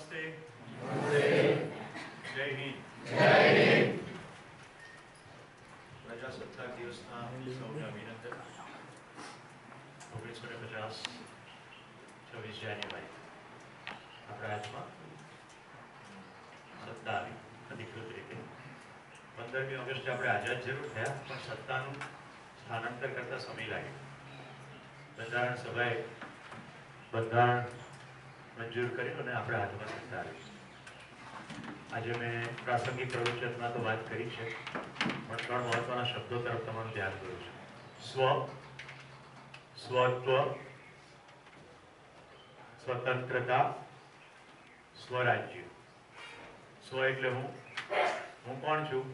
નમસ્તે. જય હિન્દ. પ્રજાસત્તાક દિવસના સૌને અભિનંદન. 1950 26 જાન્યુઆરી આપણા રાજ્યમાં સત્તા આવી અધિકૃત રીતે. 15મી ઓગસ્ટે આપણે આઝાદ જરૂર થયા, પણ સત્તાનું સ્થાનાંતર કરતા સમય લાગ્યો. બંધારણ સભાએ બંધારણ મંજૂર કર્યું અને આપણે હાથમાં સત્તા આવી. આજે મેં પ્રાસંગિક પ્રવચનમાં તો વાત કરી છે, પણ 3 મહત્વના શબ્દો તરફ તમારું ધ્યાન દોરું છું. સ્વત્વ, સ્વતંત્રતા, સ્વરાજ્ય. સ્વ એટલે હું કોણ છું?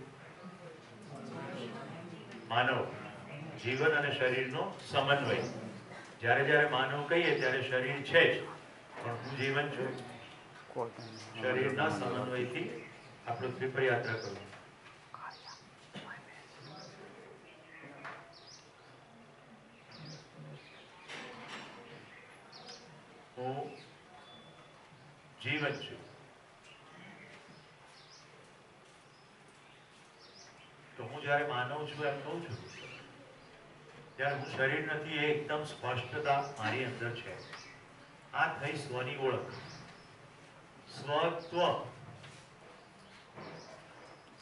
માનવ. જીવન અને શરીરનો સમન્વય. જ્યારે જ્યારે માનવ કહીએ ત્યારે શરીર છે જ, પણ હું જીવન છું. શરીરના સમન્વયથી આ પૃથ્વી પર યાત્રા કરું. હું જીવન છું. તો હું જ્યારે માનવ છું એમ કહું છું, ત્યારે હું શરીર નથી, એ એકદમ સ્પષ્ટતા મારી અંદર છે. આ થઈ સ્વની ઓળખ. સ્વત્વ.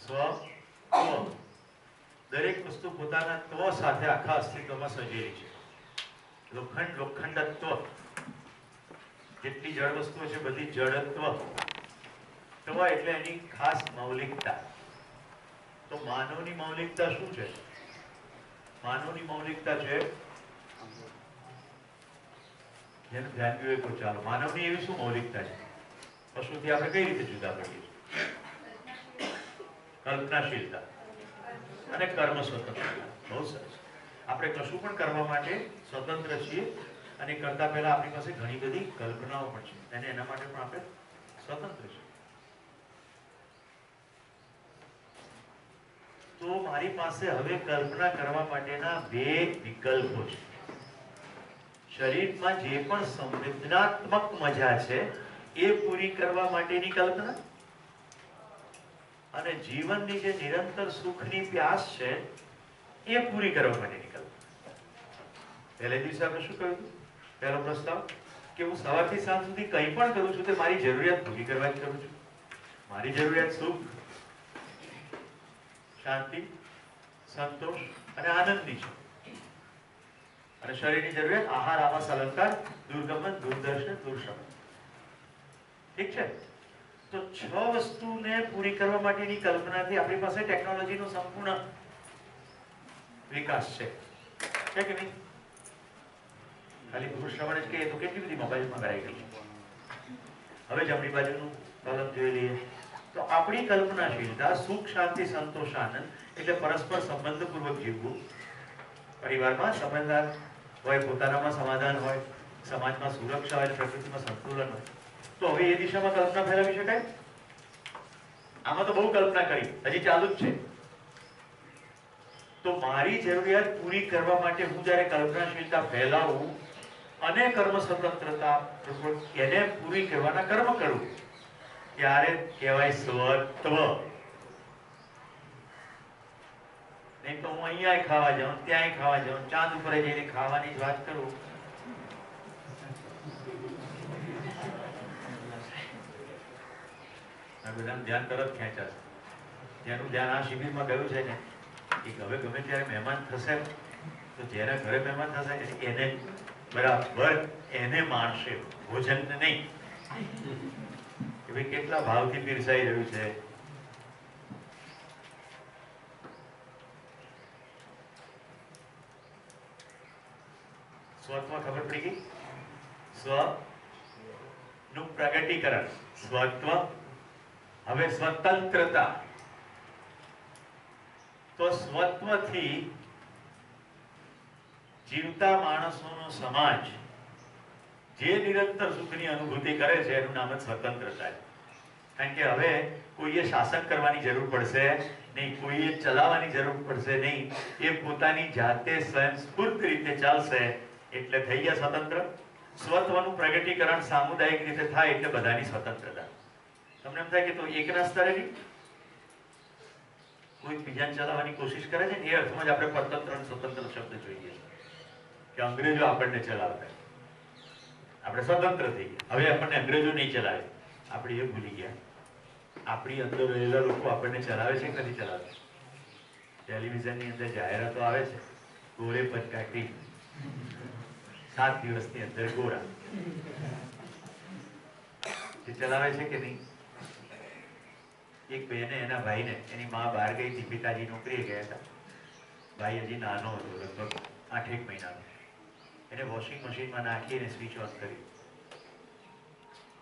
સ્વત્વ. દરેક વસ્તુ પોતાના ત્વ સાથે આખા અસ્તિત્વમાં સજેલી છે. લોખંડત્વ. જેટલી જળ વસ્તુઓ છે બધી જડત્વ. ત્વ એટલે એની ખાસ મૌલિકતા. તો માનવની મૌલિકતા શું છે? માનવની મૌલિકતા છે, જેનું ધ્યાન જોઈએ તો ચાલો. માનવની એવી શું મૌલિકતા છે? પશુથી આપણે કઈ રીતે જુદા પડીએ? કલ્પનાશીલતા અને કર્મ સ્વતંત્રતા. બહુ સરસ. આપણે કશું પણ કરવા માટે સ્વતંત્ર છીએ, અને કરતા પહેલા આપણી પાસે ઘણી બધી કલ્પનાઓ પણ છે, અને એના માટે પણ આપણે સ્વતંત્ર છીએ. તો મારી પાસે હવે કલ્પના કરવા માટેના 2 વિકલ્પો છે. શરીરમાં જે પણ સંવેદનાત્મક મજા છે એ પૂરી કરવા માટેની કલ્પના, અને જીવનની જે નિરંતર સુખની પ્યાસ છે એ પૂરી કરવા માટેની કલ્પના. પહેલે દિવસે આપણે શું કહ્યું? પહેલો પ્રસ્તાવ કે હું સવારથી સાંજ સુધી કંઈ પણ કરું છું તે મારી જરૂરિયાત પૂરી કરવા જ કરું છું. મારી જરૂરિયાત સુખ, શાંતિ, સંતોષ અને આનંદની છે. અને શરીરની જરૂરિયાત આહાર, આવાસ, અલંકાર, દુર્ગમન, દૂરદર્શન, દૂરશમન. ઠીક છે? તો 6 વસ્તુને પૂરી કરવા માટેની કલ્પનાથી આપણી પાસે ટેકનોલોજીનો સંપૂર્ણ વિકાસ છે કે નહીં? ખાલી દૂરશ્રવણ જ કહીએ તો કેટલી બધી મોબાઈલમાં કરાઈ ગઈ છે. હવે જમણી બાજુનું કોલમ જોઈ લઈએ તો આપણી કલ્પનાશીલતા સુખ, શાંતિ, સંતોષ, આનંદ એટલે પરસ્પર સંબંધપૂર્વક જીવવું. પરિવારમાં સમજદાર હોય, પોતાનામાં સમાધાન હોય, સમાજમાં સુરક્ષા હોય, પ્રકૃતિમાં સંતુલન હોય. તો હવે એ દિશામાં કલ્પના ફેરવી શકાય? આમાં તો બહુ કલ્પના કરી, હજી ચાલુ જ છે. તો મારી જરૂરિયાત પૂરી કરવા માટે હું જ્યારે કલ્પનાશીલતા ફેલાવું અને કર્મ સ્વતંત્રતા એને પૂરી કરવાના કર્મ કરું, ત્યારે કહેવાય સ્વત્વ. નહીં તો હું અહીંયા ખાવા જાઉં, ત્યાંય ખાવા જાઉં, ચાંદ ઉપર જઈને ખાવાની જ વાત કરું. બધાનું ધ્યાન તરત ખેંચાશે. જેનું ધ્યાન આ શિબિરમાં ગયું છે ને, એ હવે ગમે ત્યારે મહેમાન થશે તો જેના ઘરે મહેમાન થશે એને બરાબર એને માણશે, ભોજન નહીં. કે ભાઈ કેટલા ભાવથી પીરસાઈ રહ્યું છે. સ્વત્વ ખબર પડી ગઈ? સ્વ નું પ્રગટીકરણ સ્વત્વ. હવે સ્વતંત્રતા. તો સ્વત્વથી જીવતા માણસોનો સમાજ જે નિરંતર સુખની અનુભૂતિ કરે છે એનું નામ જ સ્વતંત્રતા છે. કારણ કે હવે કોઈએ શાસન કરવાની જરૂર પડશે નહીં, કોઈએ ચલાવવાની જરૂર પડશે નહીં. એ પોતાની જાતે સ્વયંસ્ફૂર્ત રીતે ચાલશે એટલે થઈ ગયા સ્વતંત્ર. સ્વત્વનું પ્રગટીકરણ સામુદાયિક રીતે થાય એટલે બધાની સ્વતંત્રતા. તમને એમ થાય કે તો એકના સ્તરે નહીં, કોઈ બીજાને ચલાવવાની કોશિશ કરે છે ને, એ અર્થમાં જ આપણે પરતંત્ર અને સ્વતંત્ર શબ્દ જોઈએ કે અંગ્રેજો આપણને ચલાવતા, આપણે સ્વતંત્ર થઈ ગયા, હવે આપણને અંગ્રેજો નહીં ચલાવે. આપણે એ ભૂલી ગયા આપણી અંદર રહેલા લોકો આપણને ચલાવે છે કે નથી ચલાવતા. ટેલિવિઝનની અંદર જાહેરાતો આવે છે, ગોળે પટકાટી 7 દિવસની અંદર ગોરા, એ ચલાવે છે કે નહીં? એક બેને એના ભાઈને, એની માં બહાર ગઈ હતી, પિતાજી નોકરીએ ગયા હતા, ભાઈ હજી નાનો હતો, લગભગ 8-1 મહિનાનો. એને વોશિંગ મશીનમાં નાખી અને સ્વિચ ઓન કરી.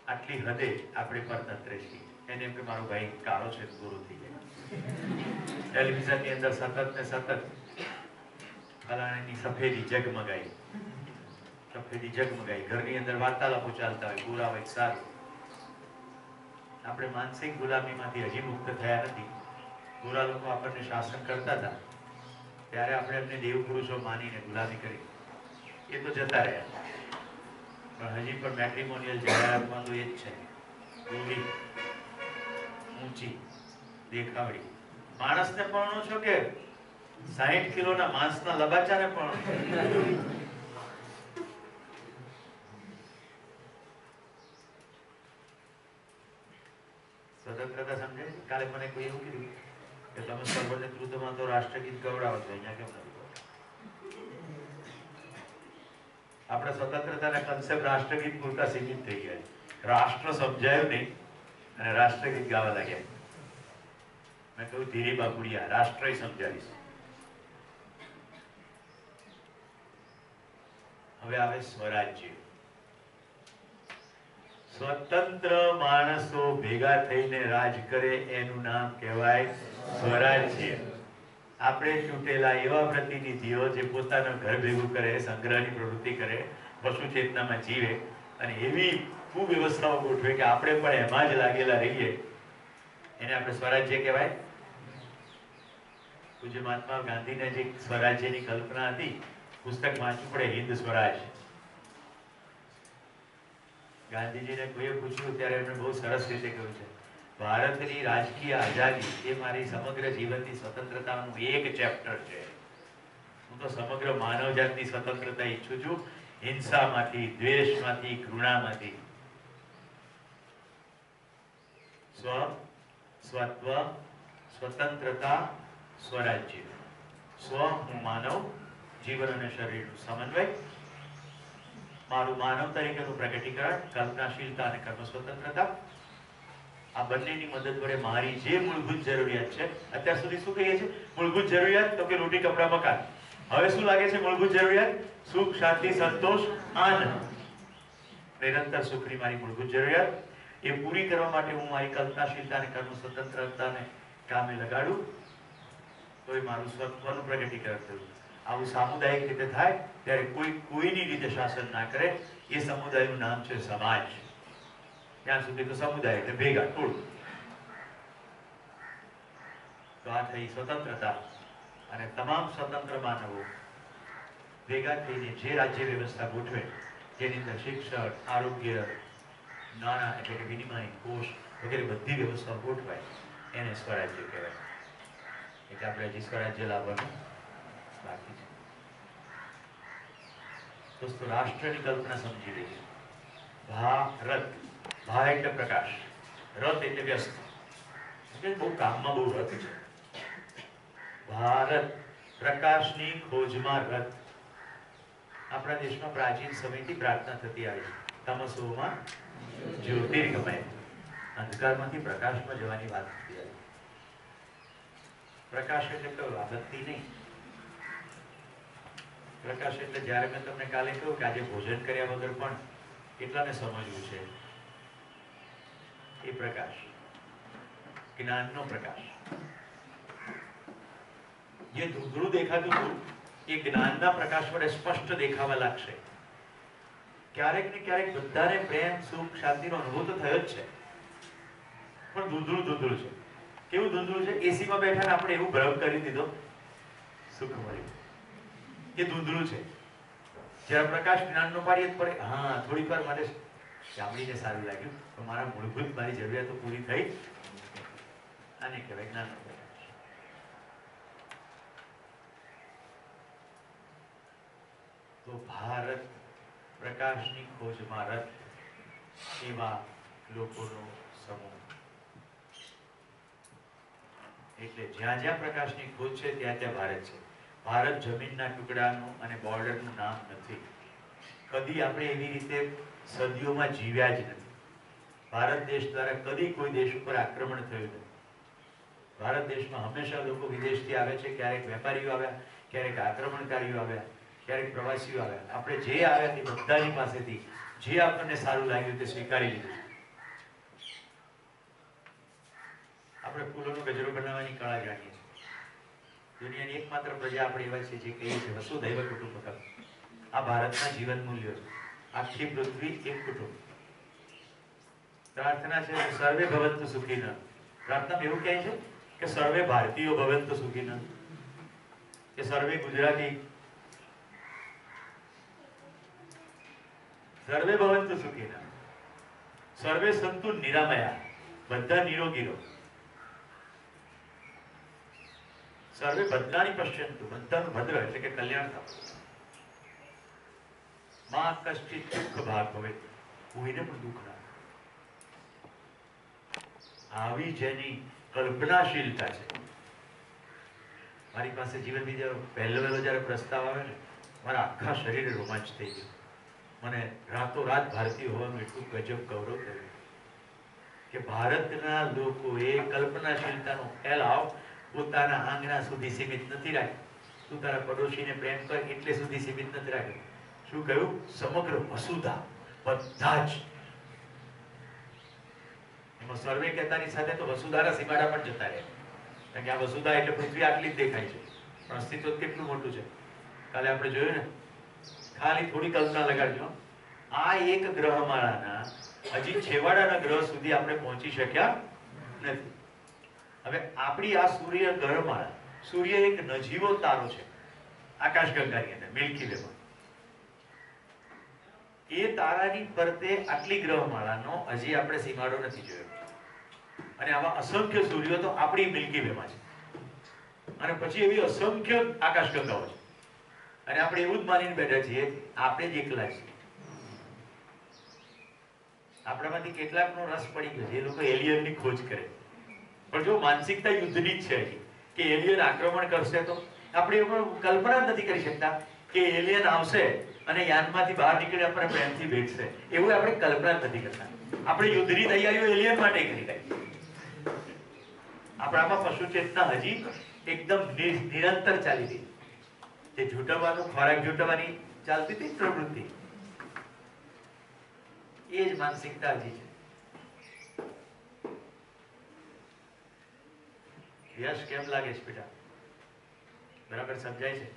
આટલી હદે આપણે પરતંત્ર છીએ. એને એમ કે મારો ભાઈ કાળો છે, ગોરો થઈ જાય. ટેલિવિઝનની અંદર સતત ને સતત ફલાણાની સફેદી જગમગાઈ, સફેદી જગમગાઈ. ઘરની અંદર વાર્તાલાપો ચાલતા હોય, ગોરા હોય સારું. આપણે માનસિક ગુલામીમાંથી હજી મુક્ત થયા નથી. ગોરા લોકો આપણને શાસન કરતા હતા ત્યારે આપણે એમને દેવ પુરુષો માનીને ગુલામી કરી. એ તો જતા રહ્યા, પણ હજી પણ મેટ્રિમોનિયલ જાહેરાતમાં તો એ જ છે, ગોરી, ઊંચી, દેખાવડી. માણસને પરણો છો કે 60 કિલોના માંસના લબાચાને પરણો? સ્વતંત્રતા સમજે? કાલે મને કોઈ એવું કીધું કે તમે સર્વ નેતૃત્વમાં તો રાષ્ટ્રગીત ગવડાવો છો, અહીંયા કેમ નથી? આપણે સ્વતંત્રતાના કન્સેપ્ટ રાષ્ટ્રગીત પૂરતા સીમિત થઈ ગયા. રાષ્ટ્ર સમજાયું નહીં અને રાષ્ટ્રગીત ગાવા લાગ્યા. મેં કહ્યું ધીરે બાપુડિયા, રાષ્ટ્ર સમજાવીશ. હવે આવે સ્વરાજ્ય. સ્વતંત્ર માણસો ભેગા થઈને રાજ કરે એનું નામ કહેવાય સ્વરાજ્ય. આપણે ચૂંટેલા એવા પ્રતિનિધિઓ જે પોતાનું ઘર ભેગું કરે, સંગ્રહની પ્રવૃત્તિ કરે, પશુ ચેતનામાં જીવે અને એવી કુવ્યવસ્થાઓ ગોઠવે કે આપણે પણ એમાં જ લાગેલા રહીએ, એને આપણે સ્વરાજ્ય કહેવાય. પૂજ્ય મહાત્મા ગાંધીને જે સ્વરાજ્યની કલ્પના હતી, પુસ્તક વાંચવું પડે, હિન્દ સ્વરાજ. ગાંધીજીને કોઈએ પૂછ્યું ત્યારે એમણે બહુ સરસ રીતે કહ્યું છે, ભારતની રાજકીય આઝાદી એ મારી સમગ્ર જીવનની સ્વતંત્રતાનું એક ચેપ્ટર છે. હું તો સમગ્ર માનવજાતની સ્વતંત્રતા ઈચ્છું છું, હિંસામાંથી, દ્વેષમાંથી, ઘૃણામાંથી. સ્વ, સ્વત્વ, સ્વતંત્રતા, સ્વરાજ્ય. સ્વ, હું માનવ, જીવન અને શરીરનું સમન્વય, મારું માનવ તરીકેનું પ્રગટીકરણ, કલ્પનાશીલતા અને કર્મ સ્વતંત્રતા. આ બંનેની મદદ વડે મારી જે મૂળભૂત જરૂરિયાત છે, અત્યાર સુધી શું કહીએ છીએ મૂળભૂત જરૂરિયાત? તો કે રોટી, કપડા, મકાન. હવે શું લાગે છે મૂળભૂત જરૂરિયાત? સુખ, શાંતિ, સંતોષ, આનંદ. નિરંતર સુખની મારી મૂળભૂત જરૂરિયાત, એ પૂરી કરવા માટે હું મારી કલ્પનાશીલતા અને કર્મ સ્વતંત્રતાને કામે લગાડું તો એ મારું સ્વત્વનું પ્રગટીકરણ થયું. આવું સામુદાયિક રીતે થાય ત્યારે કોઈ કોઈની રીતે શાસન ના કરે. એ સમુદાયનું નામ છે સમાજ. ત્યાં સુધી તો સમુદાય એટલે ભેગા, ટોળું. તો આ થઈ સ્વતંત્રતા. અને તમામ સ્વતંત્ર માનવો ભેગા થઈને જે રાજ્ય વ્યવસ્થા ગોઠવે, જેની અંદર શિક્ષણ, આરોગ્ય, નાણાં એટલે કે વિનિમય કોષ વગેરે બધી વ્યવસ્થાઓ ગોઠવાય, એને સ્વરાજ્ય કહેવાય. એટલે આપણે હજી સ્વરાજ્ય લાવવાનું બાકી છે. દોસ્તો, રાષ્ટ્રની કલ્પના સમજી લઈએ. ભારત, ભા એટલે પ્રકાશ, રથ એટલે વ્યસ્ત. બહુ કામમાં બહુ રથ છે. ભારત, પ્રકાશની ખોજમાં રથ. આપણા દેશમાં પ્રાચીન સમયથી પ્રાર્થના થતી આવી છે, તમસોમાં જ્યોતિર્ગમય, અંધકારમાંથી પ્રકાશમાં જવાની વાત થતી આવી. પ્રકાશ એટલે કયો? આ બત્તી નહીં. પ્રકાશ એટલે જ્યારે મેં તમને કાલે કહ્યું કે આજે ભોજન કર્યા વગર પણ કેટલાને સમજવું છે, એ પ્રકાશ, જ્ઞાનનો પ્રકાશ. જે ધૂંધળું દેખાતું હતું એ જ્ઞાનના પ્રકાશ વડે સ્પષ્ટ દેખાવા લાગશે. ક્યારેક ને ક્યારેક બધાને પ્રેમ, સુખ, શાંતિનો અનુભવ તો થયો જ છે, પણ ધૂંધળું ધૂંધળું છે. કેવું ધૂંધળું છે? એસીમાં બેઠા આપણે એવું ભ્રમ કરી દીધો સુખ મળ્યું, એ ધૂંધળું છે. જ્યારે પ્રકાશ જ્ઞાનનો પાડીએ તો પડે હા થોડીક વાર માટે સાંભળીને સારું લાગ્યું પણ મારા મૂળભૂત મારી જરૂરિયાતો પૂરી થઈ આને કહેવાય જ્ઞાનનો પ્રકાશ. તો ભારત પ્રકાશની ખોજમાં રત એવા લોકોનો સમૂહ. એટલે જ્યાં જ્યાં પ્રકાશની ખોજ છે ત્યાં ત્યાં ભારત છે. ભારત જમીનના ટુકડાનું અને બોર્ડરનું નામ નથી. કદી આપણે એવી રીતે સદીઓમાં જીવ્યા જ નથી. ભારત દેશ દ્વારા કદી કોઈ દેશ ઉપર આક્રમણ થયું નથી. ભારત દેશમાં હંમેશા લોકો વિદેશથી આવે છે. ક્યારેક વેપારીઓ આવ્યા, ક્યારેક આક્રમણકારીઓ આવ્યા, ક્યારેક પ્રવાસીઓ આવ્યા. આપણે જે આવ્યા તે બધાની પાસેથી જે આપણને સારું લાગ્યું તે સ્વીકારી લીધું. આપણે ફૂલોનો ગજરો બનાવવાની કળા જાણીએ છીએ. દુનિયાની એકમાત્ર પ્રજા આપણે એવા છે જે કહીએ છીએ વસુધૈવ કુટુંબકમ. આ ભારતના જીવન મૂલ્યો છે. આખી પૃથ્વી એક કુટુંબ. પ્રાર્થના છે સર્વે ભવંતુ સુખીનઃ. પ્રાર્થના એવું કહે છે કે સર્વે ભારતીયો ભવંતુ સુખીનઃ, કે સર્વે ગુજરાતી સર્વે ભવંતુ સુખીનઃ, સર્વે સંતુ નિરામયા, બધા નિરોગી રહો. સર્વે ભદ્રાણી પશ્યંતુ, બધાનું ભદ્ર એટલે કે કલ્યાણ થાય. માં કશ્ચિત દુઃખ ભાગ ભવે, કોઈને પણ દુઃખ ના. આવી જેની કલ્પનાશીલતા છે. મારી પાસે જીવન બીજો પહેલો જયારે પ્રસ્તાવ આવે ને મારા આખા શરીરે રોમાંચ થઈ ગયો. મને રાતોરાત ભારતીય હોવાનું એટલું ગજબ ગૌરવ થયું કે ભારતના લોકોએ કલ્પનાશીલતાનો ફેલાવ પોતાના આંગણા સુધી સીમિત નથી રાખ્યો. તું તારા પડોશીને પ્રેમ કર એટલે સુધી સીમિત નથી રાખ્યો. શું કહ્યું? સમગ્ર વસુધા, બધા જ. એમાં સર્વે કહેતાની સાથે તો વસુધાના સીમાડા પણ જતા રહે. કારણ કે આ વસુધા એટલે પૃથ્વી આટલી જ દેખાય છે પણ અસ્તિત્વ કેટલું મોટું છે. કાલે આપણે જોયું ને, ખાલી થોડી કલ્પના લગાડજો. આ એક ગ્રહમાળાના હજી છેવાડાના ગ્રહ સુધી આપણે પહોંચી શક્યા નથી. હવે આપણી આ સૂર્ય ગ્રહમાળા, સૂર્ય એક નજીવો તારો છે આકાશગંગાની અંદર, મિલ્કી વેમાં. એ તારાની ફરતે આટલી ગ્રહમાળાનો હજી આપણે સીમાડો નથી જોયો. અને આવા અસંખ્ય સૂર્યો તો આપણી મિલ્કી વેમાં છે. અને પછી એવી અસંખ્ય આકાશગંગાઓ છે. અને આપણે એવું જ માનીને બેઠા છીએ આપણે જ એકલા છીએ. આપણામાંથી કેટલાકનો રસ પડી ગયો છે, એ લોકો એલિયનની ખોજ કરે. પણ જો માનસિકતા યુદ્ધની જ છે કે એલિયન આક્રમણ કરશે તો આપણે એમાં કલ્પના નથી કરી શકતા કે એલિયન આવશે અને યાનમાંથી બહાર નીકળી આપણને પ્રેમથી ભેટશે. એવું આપણે કલ્પના નથી કરતા. આપણે યુદ્ધની તૈયારીઓ એલિયન માટે કરી રહી. આપણામાં પશુ ચેતના હજી એકદમ નિરંતર ચાલી રહી. જે ઝૂંટવવાનું, ખોરાક ઝૂંટવવાની ચાલતી હતી પ્રવૃત્તિ, એ જ માનસિકતા હજી છે. યશ કેમ લાગે છે બેટા? બરાબર સમજાય છે?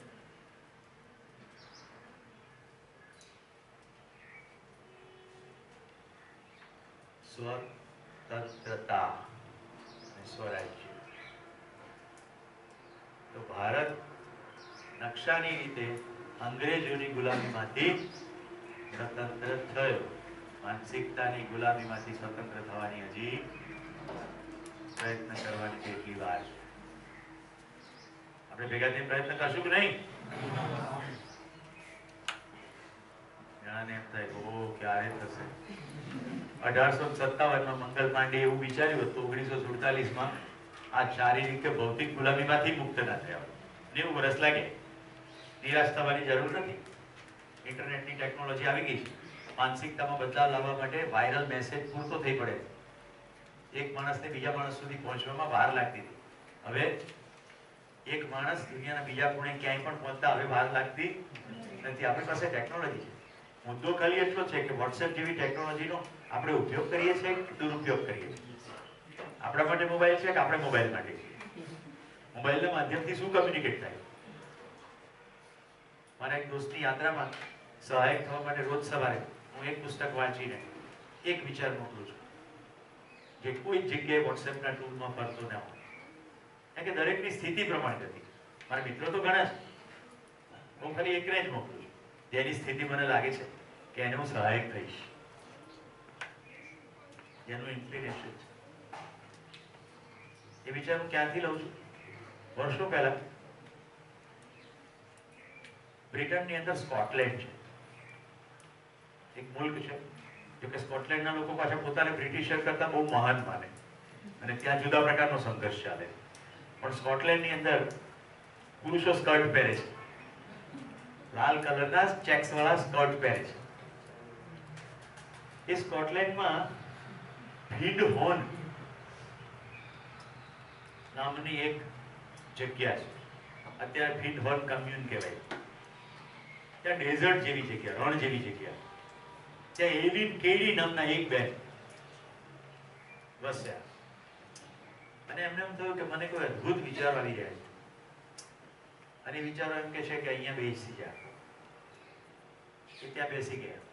સ્વતંત્રતા અને સ્વરાજ્ય. તો ભારત નકશાની રીતે અંગ્રેજોની ગુલામીમાંથી સ્વતંત્ર થયો. માનસિકતાની ગુલામીમાંથી સ્વતંત્ર થવાની હજી પ્રયત્ન કરવાની કેટલી વાર છે. આપણે ભેગા થઈને પ્રયત્ન કરશું કે નહીં? જ્ઞાન એમ થાય ઓ ક્યારે થશે. 1857માં મંગલ પાંડે એવું વિચાર્યું હતું, 1947માં આ શારીરિક કે ભૌતિક ગુલામીમાંથી મુક્ત ના થયા. 90 વર્ષ લાગે. નિરાશ થવાની જરૂર નથી. ઇન્ટરનેટની ટેકનોલોજી આવી ગઈ છે. માનસિકતામાં બદલાવ લાવવા માટે વાયરલ મેસેજ પૂરતો થઈ પડે. એક માણસને બીજા માણસ સુધી પહોંચવામાં વાર લાગતી હતી. હવે એક માણસ દુનિયાના બીજા ખૂણે ક્યાંય પણ પહોંચતા હવે વાર લાગતી નથી. આપણી પાસે ટેકનોલોજી છે. મુદ્દો ખાલી એટલો છે કે વોટ્સએપ જેવી ટેકનોલોજીનો આપણે ઉપયોગ કરીએ છીએ કે દુરુપયોગ કરીએ છીએ. આપણા માટે મોબાઈલ છે કે આપણે મોબાઈલ માટે છીએ? મોબાઈલના માધ્યમથી શું કમ્યુનિકેટ થાય? મારા એક દોસ્તની યાત્રામાં સહાયક થવા માટે રોજ સવારે હું એક પુસ્તક વાંચીને એક વિચાર મોકલું છું જે કોઈ જગ્યાએ વોટ્સએપના ટૂલમાં ફરતો ના હોય. કારણ કે દરેકની સ્થિતિ પ્રમાણે હતી. મારા મિત્રો તો ઘણા છે, હું ખાલી એકને જ મોકલું છું. જેની સ્થિતિ મને લાગે છે કે એને હું સહાયક થઈશ, જેનું ઇન્ક્લિનેશન છે. એ વિચાર હું ક્યાંથી લઉં છું? વર્ષો પહેલા બ્રિટનની અંદર સ્કોટલેન્ડ છે, એક મુલ્ક છે. જો કે સ્કોટલેન્ડના લોકો પાછા પોતાને બ્રિટિશર કરતા બહુ મહાન માને અને ત્યાં જુદા પ્રકારનો સંઘર્ષ ચાલે. પણ સ્કોટલેન્ડની અંદર પુરુષો સ્કર્ટ પહેરે છે, લાલ કલરના ચેક્સ વાળા સ્કર્ટ પહેરે છે. એ સ્કોટલેન્ડમાં ફીડહોર્ન નામની એક જગ્યા છે. અત્યારે ફીડહોર્ન કમ્યુન કહેવાય. ત્યાં ડેઝર્ટ જેવી જગ્યા, રણ જેવી જગ્યા. ત્યાં એલિન કેડી નામના એક બેન વસ્યા અને એમને એમ થયું કે મને કોઈ અદ્ભુત વિચાર આવી રહ્યા છે. અને વિચારો એમ કે છે કે અહીંયા બેસી જા. એ ત્યાં બેસી ગયા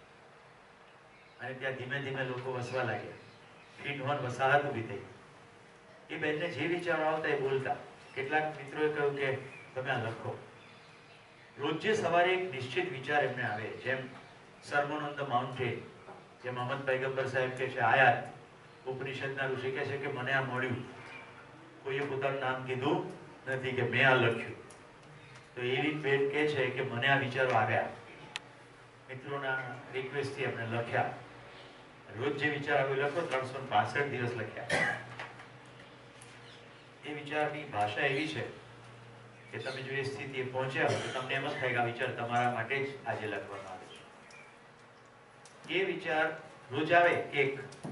અને ત્યાં ધીમે ધીમે લોકો વસવા લાગ્યા. ફીડહોર્ન વસાહત ઊભી થઈ. એ બેનને જે વિચારો આવતા એ બોલતા. કેટલાક મિત્રોએ કહ્યું કે તમે આ લખો. રોજે સવારે એક નિશ્ચિત વિચાર એમને આવે, જેમ સરમન ઓન ધ માઉન્ટેન, જે મોહમ્મદ પૈગંબર સાહેબ કે છે આયાત ઉપનિષદના ઋષિ કહે છે કે મને આ મળ્યું. કોઈએ પોતાનું નામ કીધું નથી કે મેં આ લખ્યું. તો એવી બેન કહે છે કે મને આ વિચારો આવ્યા, મિત્રોના રિક્વેસ્ટથી એમને લખ્યા. રોજ જે વિચાર આવ્યો લખો. 365 દિવસ લખ્યા. એ વિચારની ભાષા એવી છે કે તમે જો એ સ્થિતિએ પહોંચ્યા હોય તો તમને એમ જ થાય કે આ વિચાર તમારા માટે જ આજે લખવામાં આવે છે. એ વિચાર રોજ આવે.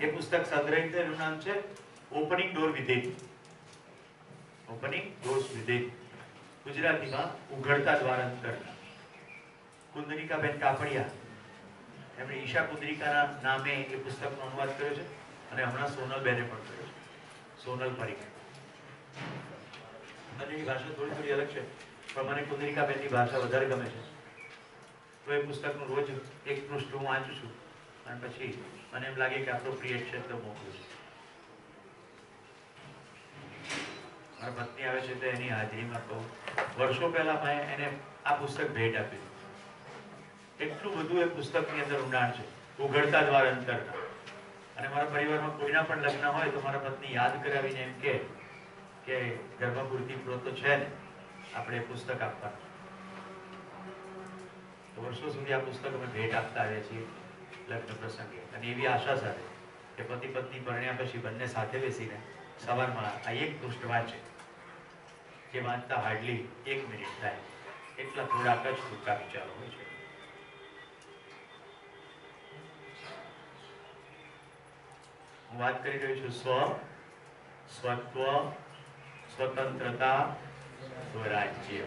એ પુસ્તક સંગ્રહિત છે, એનું નામ છે opening door within. Opening doors within, ગુજરાતીમાં ઉઘડતા દ્વાર અંતર. કુંદનિકાબેન કાપડિયા એમણે ઈશા કુંદરિકાના નામે એ પુસ્તકનો અનુવાદ કર્યો છે અને હમણાં સોનલબેને પણ કર્યો છે, સોનલ પરીખ. બંનેની ભાષા થોડી થોડી અલગ છે પણ મને કુંદરિકાબેનની ભાષા વધારે ગમે છે. તો એ પુસ્તકનું રોજ એક પૃષ્ઠ હું વાંચું છું અને પછી મને એમ લાગે કે એપ્રોપ્રિએટ છે તો મોકલું છું. મારા પત્ની આવે છે તો એની હાજરીમાં કહું, વર્ષો પહેલા મેં એને આ પુસ્તક ભેટ આપ્યું. એટલું બધું એ પુસ્તકની અંદર ઊંડાણ છે, ઉઘડતા દ્વાર અંતરના. અને મારા પરિવારમાં કોઈના પણ લગ્ન હોય તો મારા પત્ની યાદ કરાવીને એમ કે ગર્ભપૂર્તિ તો છે ને, આપણે પુસ્તક આપવાનું. તો વર્ષો સુધી આ પુસ્તક અમે ભેટ આપતા આવ્યા છીએ લગ્ન પ્રસંગે. અને એવી આશા સાથે કે પતિ પત્ની પરણ્યા પછી બંને સાથે બેસીને સવારમાં આ એક પૃષ્ઠ વાંચે, જે વાંચતા હાર્ડલી 1 મિનિટ થાય. એટલા થોડાક જ ટૂંકા વિચારો હોય છે. હું વાત કરી રહ્યો છું સ્વત્વ, સ્વતંત્રતા, સ્વરાજ્ય.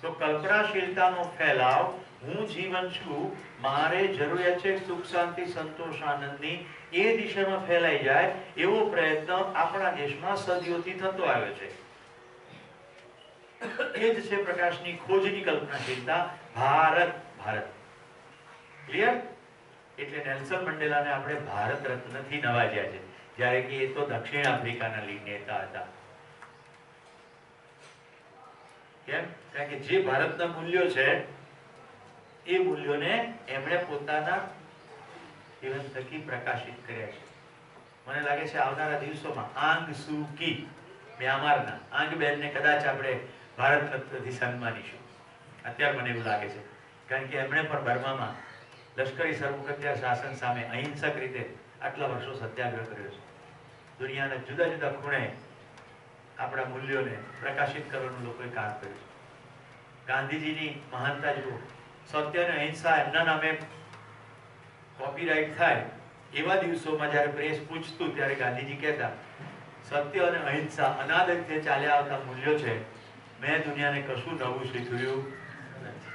તો કલ્પનાશીલતાનો ફેલાવ, હું જીવન છું, મારે જરૂરિયાત છે સુખ શાંતિ સંતોષ આનંદની, એ દિશામાં ફેલાઈ જાય એવો પ્રયત્ન આપણા દેશમાં સદીઓથી થતો આવ્યો છે. એ જ છે પ્રકાશની ખોજની કલ્પનાશીલતા. ભારત ક્લિયર? એટલે નેલ્સન મંડેલાને આપણે ભારત રત્નથી નવાજ્યા છે, જ્યારે કે એ તો દક્ષિણ આફ્રિકાના નેતા હતા. કેમ? કારણ કે જે ભારતના મૂલ્યો છે એ મૂલ્યોને એમણે પોતાના જીવન થકી પ્રકાશિત કર્યા છે. મને લાગે છે આવનારા દિવસોમાં આંગ સુ કી, મ્યાનમારના આંગ બેનને કદાચ આપણે ભારત રત્નથી સન્માનીશું. અત્યારે મને એવું લાગે છે, કારણ કે એમણે પણ બર્મામાં લશ્કરી સર્વકત્યા શાસન સામે અહિંસક રીતે આટલા વર્ષો સત્યાગ્રહ કર્યો છે. દુનિયાના જુદા જુદા ખૂણે આપણા મૂલ્યોને પ્રકાશિત કરવાનું લોકોએ કામ કર્યું છે. ગાંધીજીની મહાનતા જુઓ. સત્ય અને અહિંસા એમના નામે કોપીરાઇટ થાય એવા દિવસોમાં જ્યારે પ્રેસ પૂછતું ત્યારે ગાંધીજી કહેતા, સત્ય અને અહિંસા અનાદિત્ય ચાલ્યા આવતા મૂલ્યો છે, મેં દુનિયાને કશું નવું શીખવ્યું નથી.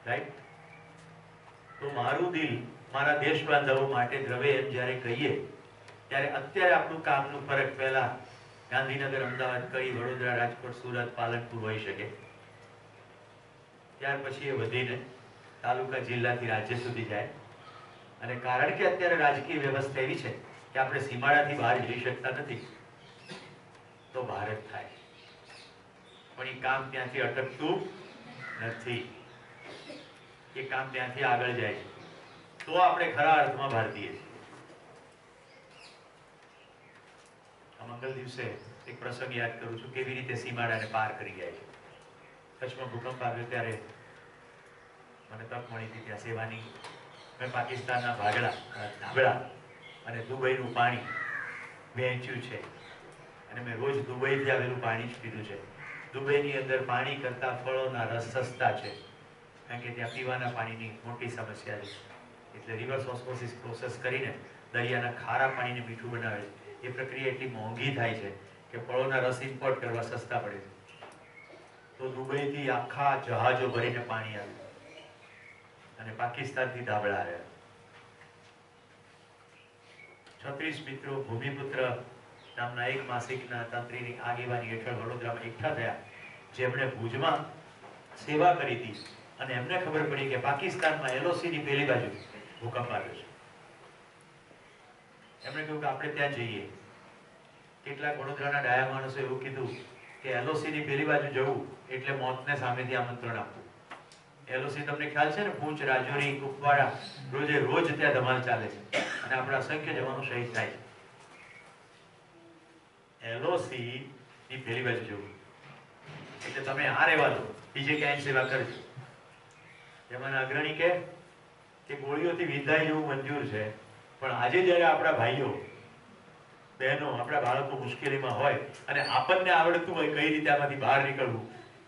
રાઈટ? તો મારું દિલ મારા દેશ બાંધવો માટે દ્રવે એમ જ્યારે કહીએ ત્યારે અત્યારે આપણું કામનું ફરક પહેલા ગાંધીનગર, અમદાવાદ, કડી, વડોદરા, રાજકોટ, સુરત, પાલનપુર હોઈ શકે. ત્યાર પછી એ વધીને તાલુકા, જિલ્લાથી રાજ્ય સુધી જાય. અને કારણ કે અત્યારે રાજકીય વ્યવસ્થા એવી છે કે આપણે સીમાડાથી બહાર જઈ શકતા નથી, તો ભારત થાય. પણ એ કામ ત્યાંથી અટકતું નથી, એ કામ ત્યાંથી આગળ જાય છે. તો આપણે ખરા અર્થમાં ભારતીય છીએ. આ મંગલ દિવસે એક પ્રસંગ યાદ કરું છું, કેવી રીતે સીમાડાને પાર કરી જાય છે. કચ્છમાં ભૂકંપ આવ્યો ત્યારે મને તક મળી હતી ત્યાં સેવાની. મેં પાકિસ્તાનના ધાબળા અને દુબઈનું પાણી વહેંચ્યું છે, અને મેં રોજ દુબઈથી આવેલું પાણી જ પીધું છે. દુબઈની અંદર પાણી કરતાં ફળોના રસ સસ્તા છે, કારણ કે ત્યાં પીવાના પાણીની મોટી સમસ્યા છે. એટલે રિવર્સ ઓસ્મોસિસ પ્રોસેસ કરીને દરિયાના ખારા પાણીને મીઠું બનાવે છે. એ પ્રક્રિયા એટલી મોંઘી થાય છે કે ફળોના રસ ઇમ્પોર્ટ કરવા સસ્તા પડે છે. તો દુબઈથી આખા જહાજો ભરીને પાણી આવ્યું અને પાકિસ્તાનથી ધાબળા આવ્યા. 36 મિત્રો ભૂમિપુત્ર નામના એક માસિકના તંત્રીની આગેવાની હેઠળ વડોદરામાં એકઠા થયા, જેમણે ભુજમાં સેવા કરી હતી. અને એમને ખબર પડી કે પાકિસ્તાનમાં એલઓસીની પેલી બાજુ ભૂકંપ આવ્યો છે. એમણે કહ્યું કે આપણે ત્યાં જઈએ. કેટલાક વડોદરાના ડાયા માણસો એવું કીધું કે એલઓસીની પેલી બાજુ જવું એટલે મોતને સામેથી આમંત્રણ આપવું. એલઓસી તમને ખ્યાલ છે ને, ભુજ, રાજૌરી, કુપવાડા, રોજે રોજ ત્યાં ધમાલ ચાલે છે અને આપણા અસંખ્ય જવાનો શહીદ થાય છે. એલઓસી ની પેલી બાજુ જવું એટલે તમે આ રહેવા દો, બીજે ક્યાંય સેવા કરજો. એમાંના અગ્રણી કે ગોળીઓથી વિંધાય જેવું મંજૂર છે, પણ આજે જયારે આપણા ભાઈઓ બહેનો, આપણા બાળકો મુશ્કેલીમાં હોય અને આપણને આવડતું હોય કઈ રીતે આમાંથી બહાર નીકળવું,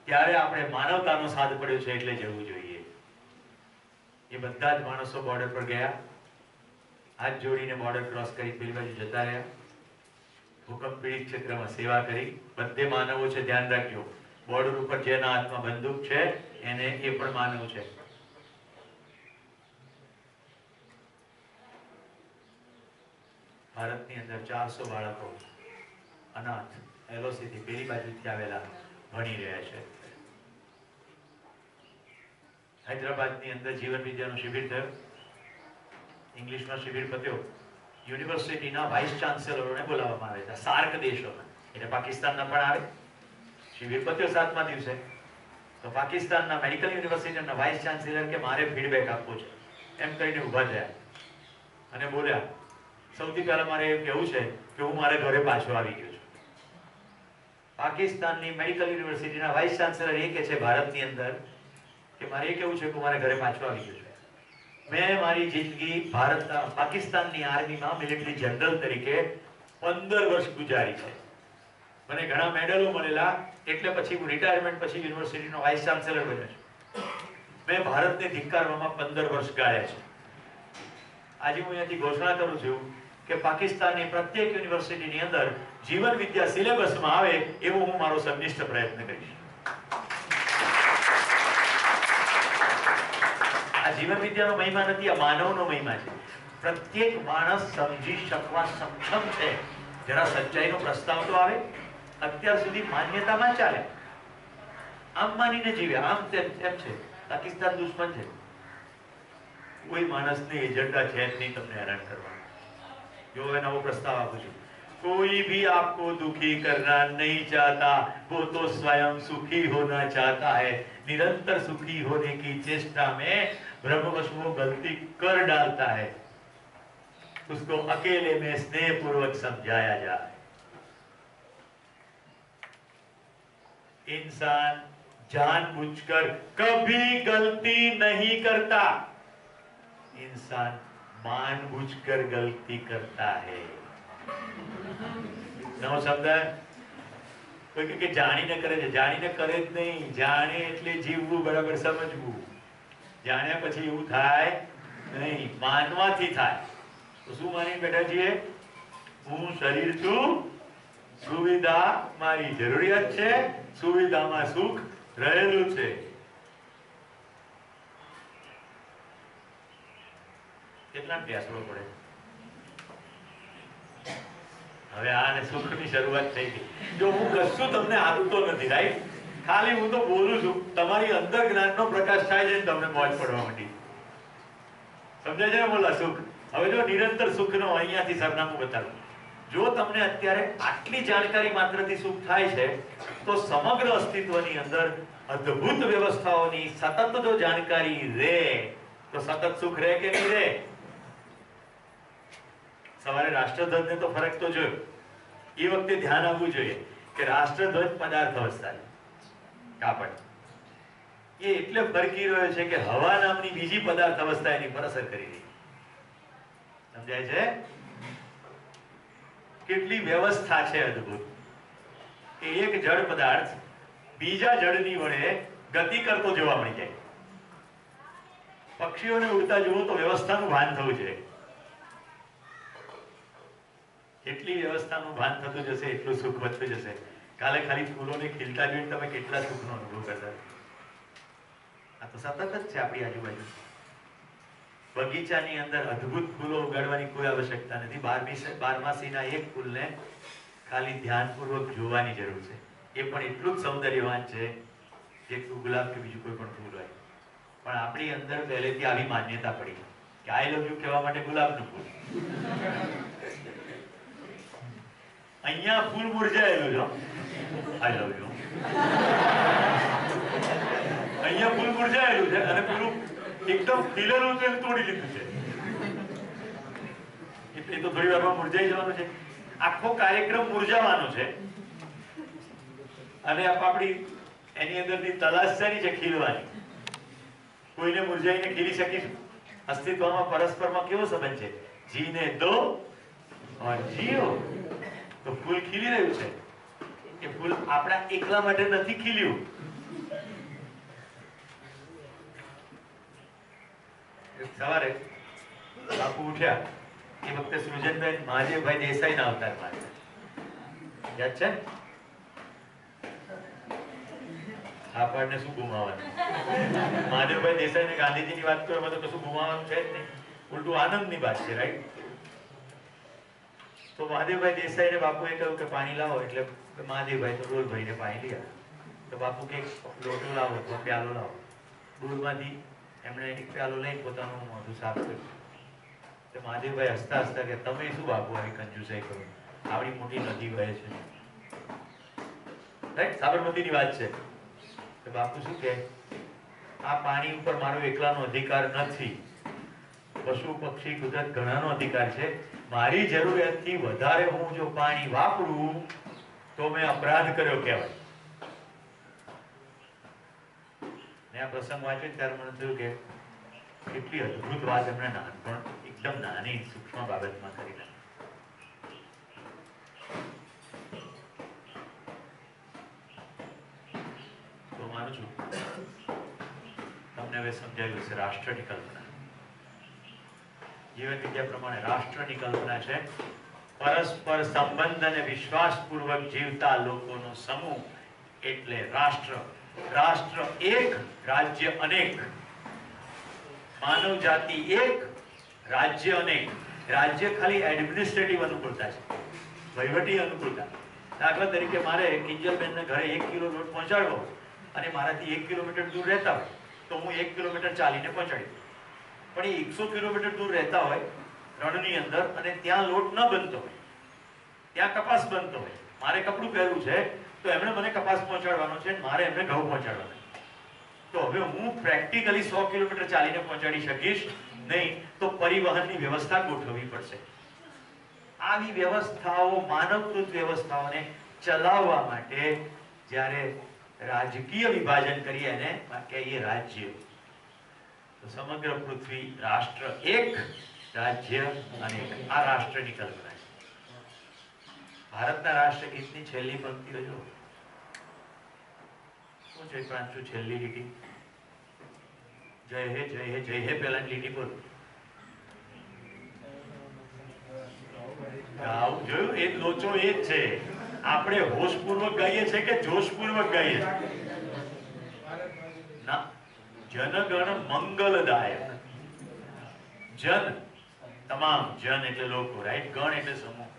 ત્યારે આપણે માનવતાનો સાથ પડ્યો છે એટલે જવું જોઈએ. એ બધા જ માણસો બોર્ડર પર ગયા, હાથ જોડીને બોર્ડર ક્રોસ કરી પેલી બાજુ જતા રહ્યા. ભૂકંપ પીડિત ક્ષેત્રમાં સેવા કરી. બધે માનવો છે, ધ્યાન રાખજો. બોર્ડર ઉપર જેના હાથમાં બંદૂક છે એને એ પણ માનવ છે. ભારતની અંદર 400 બાળકો અનાથ એલઓસી થી પેલી બાજુથી આવેલા ભણી રહ્યા છે. હૈદરાબાદની અંદર જીવન વિદ્યાનો શિબિર થયો. ઇંગ્લિશમાં શિબિર પત્યો. યુનિવર્સિટીના વાઇસ ચાન્સેલરોને બોલાવવામાં આવે છે, સાર્ક દેશોના, એટલે પાકિસ્તાનના પણ આવે. શિબિર પત્યો 7મા દિવસે તો પાકિસ્તાનના મેડિકલ યુનિવર્સિટીના વાઇસ ચાન્સેલર કે મારે ફીડબેક આપવો છે, એમ કરીને ઊભા થયા અને બોલ્યા, સૌથી પહેલા મારે એવું કહેવું છે કે હું મારા ઘરે પાછો આવી ગયો છું. પાકિસ્તાનની મેડિકલ યુનિવર્સિટીના વાઇસ ચાન્સેલર એ કે છે ભારતની અંદર કે મારે એ કહેવું છે કે હું મારા ઘરે પાછો આવી ગયો છું. મેં મારી જિંદગી પાકિસ્તાનની આર્મીમાં મિલિટરી જનરલ તરીકે 15 વર્ષ ગુજારી છે. મને ઘણા મેડલો મળેલા, એટલે પછી હું રિટાયરમેન્ટ પછી યુનિવર્સિટીનો વાઇસ ચાન્સેલર બન્યો છું. મેં ભારતને ધિક્કારવામાં 15 વર્ષ ગાળ્યા છે. આજે હું અહીંયાથી ઘોષણા કરું છું કે પાકિસ્તાનની પ્રત્યેક યુનિવર્સિટીની અંદર જીવન વિદ્યા સિલેબસમાં આવે એવો હું મારો સંનિષ્ઠ પ્રયત્ન કરીશ. આ જીવન વિદ્યાનો મહિમા નથી, આ માનવનો મહિમા છે. પ્રત્યેક માણસ સમજી શકવા સક્ષમ છે. જરા સચ્ચાઈનો પ્રસ્તાવ તો આવે. અત્યાર સુધી માન્યતામાં ચાલે, આમ માનીને જીવ્યા, આમ તેમ છે. પાકિસ્તાન દુશ્મન છે. કોઈ માણસને એજન્ડા છે જ નહીં તમને હેરાન કરવા. જો હવે નવો પ્રસ્તાવ આપું છું, कोई भी आपको दुखी करना नहीं चाहता, वो तो स्वयं सुखी होना चाहता है. निरंतर सुखी होने की चेष्टा में ब्रह्मवश वो गलती कर डालता है, उसको अकेले में स्नेह पूर्वक समझाया जाए. इंसान जानबूझकर कभी गलती नहीं करता, इंसान मानबूझकर गलती करता है. નવો શબ્દ. કોઈ કે જાણીને કરે છે, જાણીને કરે જ નહીં. જાણે એટલે જીવવું, બરાબર સમજવું. જાણ્યા પછી એવું થાય નહીં, માનવાથી થાય. તો શું માની બેઠા છીએ? હું શરીર છું, સુવિધા મારી જરૂરિયાત છે, સુવિધામાં સુખ રહેલું છે. કેટલા પ્યાસડો પડે. હવે આને સુખની શરૂઆત થઈ ગઈ. જો હું કશું તમને આપતો નથી, રાઈટ, ખાલી હું તો બોલું છું, તમારી અંદર જ્ઞાનનો પ્રકાશ થાય છે, તમને મોજ પડવા માંડી. સમજાય છે ને? બોલા સુખ. હવે જો નિરંતર સુખનો અહીંયાથી સરનામું બતાવું. જો તમને અત્યારે આટલી જાણકારી માત્રથી સુખ થાય છે તો સમગ્ર અસ્તિત્વની અંદર અદ્ભુત વ્યવસ્થાઓની સતત જો જાણકારી રહે તો સતત સુખ રહે કે નહીં રહે? સવારે રાષ્ટ્રધ્વજને તો ફરક તો જોયો, એ વખતે ધ્યાન આપવું જોઈએ કે રાષ્ટ્રધ્વજ પદાર્થ અવસ્થા કાપડ એ એટલે ફરકી રહ્યો છે કે હવા નામની બીજી પદાર્થ અવસ્થા એની પર અસર કરી રહી. સમજાય છે? કેટલી વ્યવસ્થા છે અદ્ભુત કે એક જળ પદાર્થ બીજા જળની વડે ગતિ કરતો જોવા મળી જાય. પક્ષીઓને ઉડતા જુઓ તો વ્યવસ્થાનું ભાન થવું જોઈએ. એટલી વ્યવસ્થાનું ભાન થતું જશે એટલું સુખ વધતું જશે. કાલે ખાલી ફૂલોને ખીલતા જોઈને તમે કેટલા સુખનો અનુભવ કરતા. આ તો સતત જ છે આપણી આજુબાજુ. બગીચાની અંદર અદ્ભુત ફૂલો ઉગાડવાની કોઈ આવશ્યકતા નથી. બારમાસીના એક ફૂલને ખાલી ધ્યાનપૂર્વક જોવાની જરૂર છે. એ પણ એટલું જ સૌંદર્યવાન છે જેટલું ગુલાબ કે બીજું કોઈ પણ ફૂલ હોય. પણ આપણી અંદર પહેલેથી આવી માન્યતા પડી કે આઈ લવ યુ કહેવા માટે ગુલાબનું ફૂલ. અહીંયા ફૂલ મુરઝાયેલું જો આઈ લવ યુ, અહીંયા ફૂલ મુરઝાયેલું છે અને પેલું એકદમ ખીલેલું છે તોડી લીધું છે. એ તો થોડી વારમાં મુરઝાઈ જવાનું છે. આખો કાર્યક્રમ મુરઝાવાનો છે અને આપણી એની અંદરની તલાશ છે ખીલવાની. કોઈને મુરઝાઈને ખીલી શકીશું? અસ્તિત્વમાં પરસ્પરમાં કેવો સંબંધ છે? જીને દો ઓર જીઓ. તો ફૂલ ખીલી રહ્યું છે એ ફૂલ આપણા એકલા માટે નથી ખીલ્યું. સવારે બાપુ ઉઠ્યા એ વખતે સૃજનભાઈ મહાદેવભાઈ દેસાઈ ના અવતાર માં યાદ છે? આપણને શું ગુમાવવાનું? મહાદેવભાઈ દેસાઈ ને ગાંધીજી ની વાત કરો એમાં તો કશું ગુમાવવાનું છે જ નહીં, ઉલટું આનંદની વાત છે. રાઈટ? તો મહાદેવભાઈ દેસાઈ ને બાપુએ કહ્યું કે પાણી લાવો, એટલે મહાદેવભાઈ તો ડોલ ભરીને પાણી લઈ આવ્યા. તો બાપુ કે લોટો લાવો અથવા પ્યાલો લાવો. ડોલમાંથી એમણે એક પ્યાલો લઈ પોતાનું મોઢું સાફ કર્યું. તો મહાદેવભાઈ હસતા હસતા કે તમે શું બાપુ આવી કંજુસાઈ કરો, આવડી મોટી નદી વહે છે. રાઈટ? સાબરમતીની વાત છે. તો બાપુ શું કે આ પાણી ઉપર મારો એકલાનો અધિકાર નથી, પશુ પક્ષી કુદરત ઘણાનો અધિકાર છે. મારી જરૂરિયાતથી વધારે હું જો પાણી વાપરું તો મેં અપરાધ કર્યો કહેવાય. ને આ પ્રસંગ વાંચ્યો ત્યારે મને થયું કે કેટલી અદ્ભુત વાત એમણે નાનપણ એકદમ નાની સૂક્ષ્મ બાબતમાં કરી નાખી. તો માનું છું તમને હવે સમજાયું છે રાષ્ટ્રની કલ્પના. જીવન વિદ્યા પ્રમાણે રાષ્ટ્રની કલ્પના છે પરસ્પર સંબંધ અને વિશ્વાસપૂર્વક જીવતા લોકોનો સમૂહ એટલે રાષ્ટ્ર. રાષ્ટ્ર એક, રાજ્ય અનેક. માનવ જાતિ એક, રાજ્ય અનેક. રાજ્ય ખાલી એડમિનિસ્ટ્રેટિવ અનુકૂળતા છે, વહીવટી અનુકૂળતા. દાખલા તરીકે મારે કિંજલબેનને ઘરે 1 કિલો લોટ પહોંચાડવો અને મારાથી 1 કિલોમીટર દૂર રહેતા હોય તો હું 1 કિલોમીટર ચાલીને પહોંચાડી દઉં. પણ એ 100 કિલોમીટર દૂર રહેતા હોય રણની અંદર અને ત્યાં લોટ ન બનતો હોય, ત્યાં કપાસ બનતો હોય, મારે કપડું પહેરવું છે તો એમણે મને કપાસ પહોંચાડવાનો છે, મારે એમને ઘઉં પહોંચાડવાના. તો હવે હું પ્રેક્ટિકલી 100 કિલોમીટર ચાલીને પહોંચાડી શકીશ નહીં, તો પરિવહનની વ્યવસ્થા ગોઠવવી પડશે. આવી વ્યવસ્થાઓ, માનવકૃત વ્યવસ્થાઓને ચલાવવા માટે જ્યારે રાજકીય વિભાજન કરીએ એને કહીએ રાજ્ય. તો સમગ્ર પૃથ્વી રાષ્ટ્ર એક, રાજ્ય અનેક. આ રાષ્ટ્રની કલ્પના છે. ભારતના રાષ્ટ્રગીતની છેલ્લી પંક્તિઓ જો શું છે? પાંચું છેલ્લી લીટી જય હે જય હે જય હે પહેલાની લીટી બોલ. ગાવ જોયું? એ લોચો એ જ છે. આપણે હોશપૂર્વક ગાઈએ છે કે જોશપૂર્વક ગાઈએ છે? ના, જનગણ મંગલદાયક. જન તમામ, જન એટલે લોકો, રાઈટ? ગણ એટલે સમૂહ.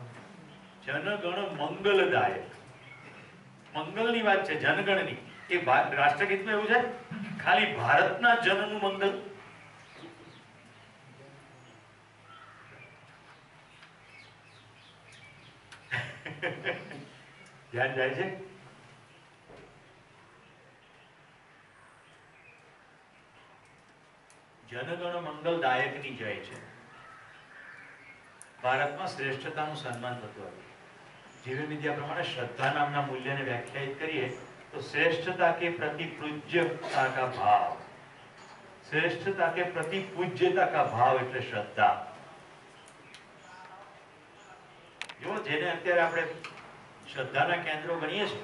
જનગણ મંગલદાયક. મંગલની વાત છે, જનગણની. એ રાષ્ટ્રગીતમાં એવું છે ખાલી ભારતના જનનું મંગલ. ધ્યાન જાય છે? જનગણ મંગલદાયકની જય છે. ભારતમાં શ્રેષ્ઠતાનું સન્માન થતું હતું. જીવન વિદ્યા પ્રમાણે શ્રદ્ધા નામના મૂલ્યને વ્યાખ્યાયિત કરીએ તો શ્રેષ્ઠતા કે પ્રતિ પૂજ્યતા કા ભાવ. श्रेष्ठता के प्रति पूज्यता का भाव એટલે શ્રદ્ધા. જો જેને અત્યારે આપણે શ્રદ્ધાના કેન્દ્રો ગણીએ છીએ,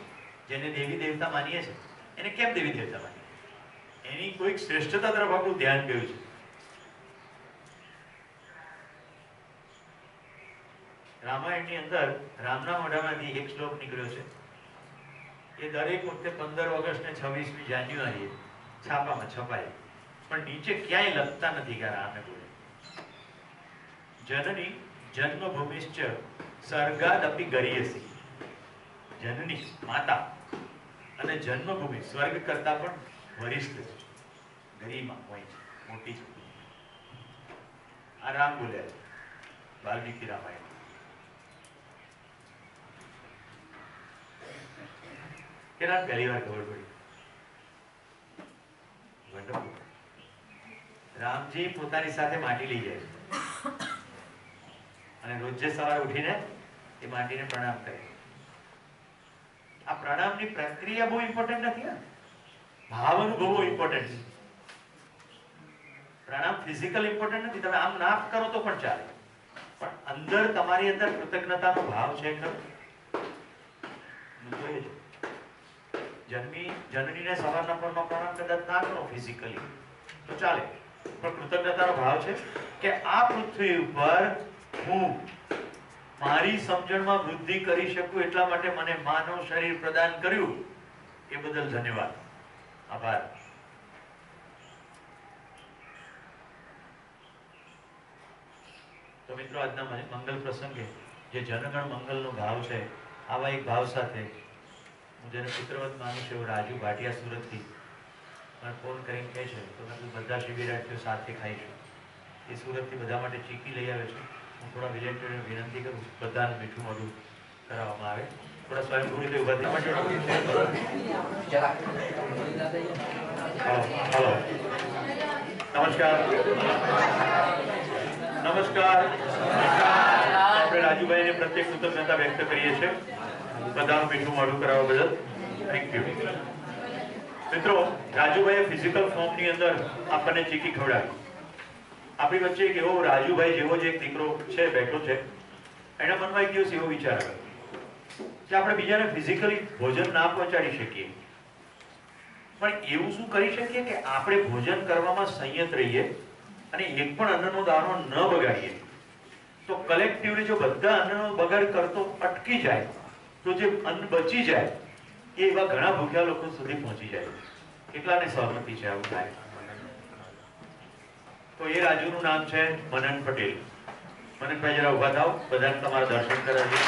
જેને દેવી દેવતા માનીએ છીએ, એને કેમ દેવી દેવતા માનીએ? એની કોઈક શ્રેષ્ઠતા તરફ આપણું ધ્યાન ગયું છે. રામાયણની અંદર રામના મોઢામાંથી એક શ્લોક નીકળ્યો છે. એ દરેક વખતે 15 ઓગસ્ટ ને 26મી જાન્યુઆરીએ છાપામાં છપાય, પણ નીચે ક્યાંય લખતા નથી કે રામે બોલે. જનની જન્મભૂમિશ્ચ સ્વર્ગાદપી ગરીયસી. જનની માતા અને જન્મભૂમિ સ્વર્ગ કરતા પણ વરિષ્ઠ છે, ગરિમા હોય છે, મોટી છે. આ રામ બોલ્યા છે વાલ્મીકી રામાયણ. કેના પહેલી વાર ખબર પડી? વન્ડરફુલ. રામજી પોતાની સાથે માટી લઈ જાય અને રોજે સવારે ઉઠીને એ માટીને પ્રણામ કરે. આ પ્રણામની પ્રક્રિયા બહુ ઇમ્પોર્ટન્ટ નથી, ને ભાવ અનુભવો ઇમ્પોર્ટન્ટ છે. પ્રણામ ફિઝિકલ ઇમ્પોર્ટન્ટ નથી. તમે આમ ના કરો તો પણ ચાલે, પણ અંદર તમારી અંદર કૃતજ્ઞતાનો ભાવ છે ખરો? જનનીને સવારના પરમાં પ્રણામ કદાચ ના કરો ફિઝિકલી તો ચાલે, પણ કૃતજ્ઞતાનો ભાવ છે કે આ પૃથ્વી ઉપર હું મારી સમજણમાં વૃદ્ધિ કરી શકું એટલા માટે મને માનવ શરીર પ્રદાન કર્યું, એ બદલ ધન્યવાદ, આભાર. તો મિત્રો, આજના મંગલ પ્રસંગે જે જનગણ મંગલનો ભાવ છે, આવા એક ભાવ સાથે હું જેને પુત્રવત માનું છું, રાજુ ભાટિયા સુરતથી મને ફોન કરીને કહે છે તો મેં બધા શિબિરાર્થીઓ સાથે ખાઈશું. એ સુરતથી બધા માટે ચીકી લઈ આવે છે. હું થોડા વિલેન્ટરીને વિનંતી કરું બધાને મીઠું મોઢું કરાવવામાં આવે. થોડા સ્વયંભૂ રીતે ઉભા થવા માટે. હલો, નમસ્કાર. નમસ્કાર. આપણે રાજુભાઈને પ્રત્યેક કૃતજ્ઞતા વ્યક્ત કરીએ છીએ બધાનું મીઠું મોઢું કરાવવા બદલ. Thank you. મિત્રો, રાજુભાઈએ ફિઝિકલ ફોર્મની અંદર આપણને ચીકી ખવડાવી. આપણી વચ્ચે એક એવો રાજુભાઈ જેવો જ એક દીકરો છે, બેઠો છે. એના મનમાં એક દિવસ એવો વિચાર આવ્યો કે આપણે બીજાને ફિઝિકલી ભોજન ના પહોંચાડી શકીએ, પણ એવું શું કરી શકીએ કે આપણે ભોજન કરવામાં સંયત રહીએ અને એક પણ અન્નનો દાણો ન બગાડીએ. તો કલેક્ટિવલી જો બધા અન્નનો બગાડ કરતો અટકી જાય તો જે અન્ન બચી જાય એ એવા ઘણા ભૂખ્યા લોકો સુધી પહોંચી જાય. કેટલાને સહમતિ છે આવું થાય? તો એ રાજુનું નામ છે મનન પટેલ. મનનભાઈ જરા ઉભા થાવ, બધાને તમારા દર્શન કરાવીએ.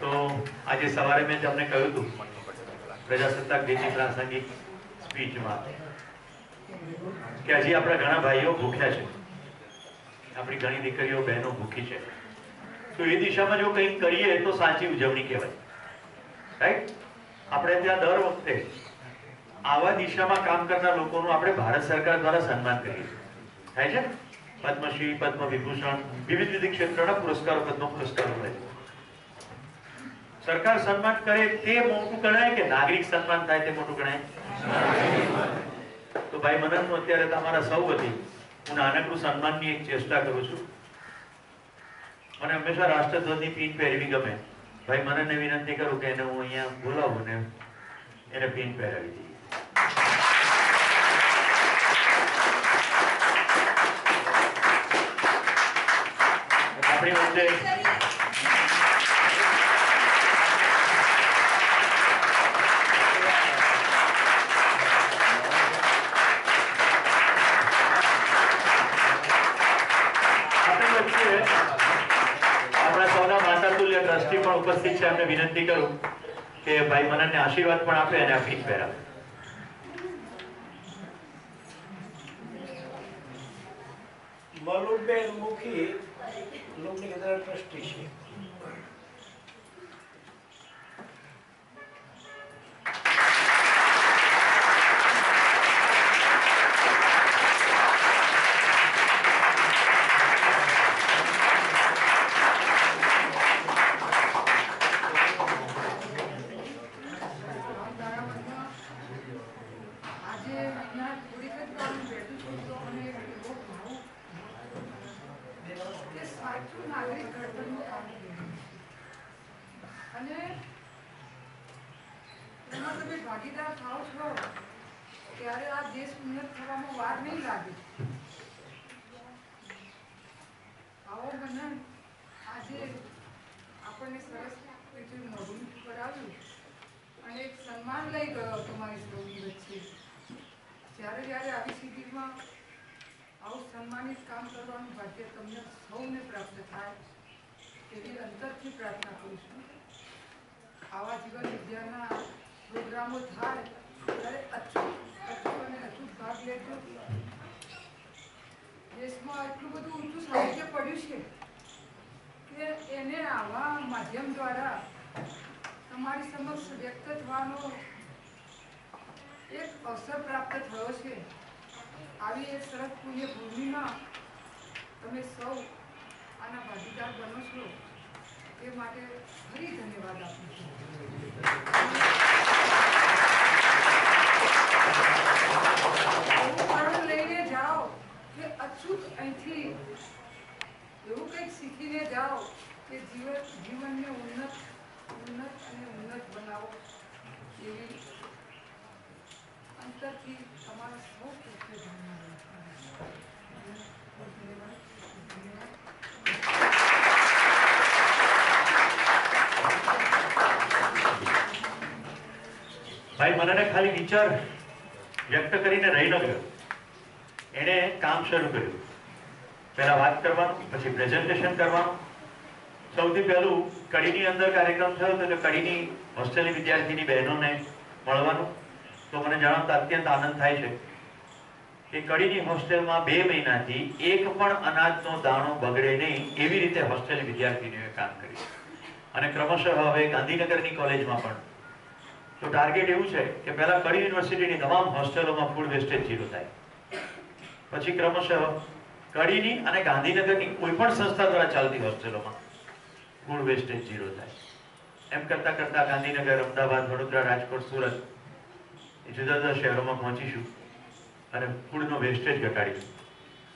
તો આજે સવારે મેં તમને કહ્યું હતું પ્રજાસત્તાક દિનની પ્રાસંગિક સ્પીચમાં કે હજી આપણા ઘણા ભાઈઓ ભૂખ્યા છે, આપણી ઘણી દીકરીઓ બહેનો ભૂખી છે. તો એ દિશામાં જો કંઈક કરીએ તો સાચી ઉજવણી કહેવાય, રાઈટ? આપણે ત્યાં દર વખતે આવા દિશામાં કામ કરનાર લોકોનું આપણે ભારત સરકાર દ્વારા સન્માન કરીએ છીએ. થાય છે ને? પદ્મશ્રી, પદ્મ વિભૂષણ, વિવિધ વિવિધ ક્ષેત્રના પુરસ્કારો, પદ્મ પુરસ્કારો મળે છે. સરકાર સન્માન કરે તે મોટું ગણાય કે નાગરિક સન્માન થાય તે મોટું ગણાય? તો ભાઈ મનનનું અત્યારે તમારા સૌ વતી હું નાનકડું સન્માનની એક ચેષ્ટા કરું છું. મને હંમેશા રાષ્ટ્રધ્વજની પીન પહેરવી ગમે. ભાઈ મનનને વિનંતી કરું કે એને હું અહીંયા બોલાવું ને એને પીન પહેરાવી દઈએ. આપણી વચ્ચે ટ્રસ્ટી પણ ઉપસ્થિત છે. એમને વિનંતી કરું કે ભાઈ મનનને આશીર્વાદ પણ આપે અને આ પીન પહેરાવે. મલુબેન મુખી લુંબણી કેન્દ્ર ટ્રસ્ટી છે. ભાગીદાર થાવ છો ત્યારે આ દેશ ઉન્નત થવામાં વાર નહીં લાગે. આવો મને આજે આપણને સરસ રીતે મોઢું કરાવ્યું અને એક સન્માન લઈ ગયો તમારી સૌની વચ્ચે. જ્યારે જ્યારે આવી સ્થિતિમાં આવું સન્માનિત કામ કરવાનું ભાગ્ય તમને સૌને પ્રાપ્ત થાય એવી અંતરથી પ્રાર્થના કરું છું. આવા જીવન વિદ્યાના પ્રોગ્રામો થાય ત્યારે અચૂક અને અચૂક ભાગ લેજો. દેશમાં એટલું બધું ઊંચું સાહિત્ય પડ્યું છે કે એને આવા માધ્યમ દ્વારા તમારી સમક્ષ વ્યક્ત થવાનો એક અવસર પ્રાપ્ત થયો છે. આવી એક સરસ પુણ્ય ભૂમિમાં તમે સૌ આના ભાગીદાર બનો છો એ માટે ફરી ધન્યવાદ આપું છું. એવું લઈને જાઓ કે અચૂક અહીંથી એવું કંઈક શીખીને જાઓ કે જીવનને ઉન્નત અને ઉન્નત બનાવો એવી અંતરથી તમારા સૌ પ્રત્યે ધન્યવાદ. ભાઈ મને ખાલી વિચાર વ્યક્ત કરીને રહી ન ગયો. એણે કામ શરૂ કર્યું. પહેલા વાત કરવાનું, પછી પ્રેઝન્ટેશન કરવાનું. સૌથી પહેલું કડીની અંદર કાર્યક્રમ થયો તો કડીની હોસ્ટેલની વિદ્યાર્થીની બહેનોને મળવાનું. તો મને જણાવતા અત્યંત આનંદ થાય છે કે કડીની હોસ્ટેલમાં 2 મહિનાથી એક પણ અનાજનો દાણો બગડે નહીં એવી રીતે હોસ્ટેલની વિદ્યાર્થીનીઓએ કામ કર્યું. અને ક્રમશઃ હવે ગાંધીનગરની કોલેજમાં પણ તો ટાર્ગેટ એવું છે કે પહેલા કડી યુનિવર્સિટીની તમામ હોસ્ટેલોમાં ફૂડ વેસ્ટેજ 0 થાય. પછી ક્રમશઃ કડીની અને ગાંધીનગરની કોઈ પણ સંસ્થા દ્વારા ચાલતી હોસ્ટેલોમાં ફૂડ વેસ્ટેજ 0 થાય. એમ કરતા કરતા ગાંધીનગર, અમદાવાદ, વડોદરા, રાજકોટ, સુરત એ જુદા જુદા શહેરોમાં પહોંચીશું અને ફૂડનો વેસ્ટેજ ઘટાડીશું.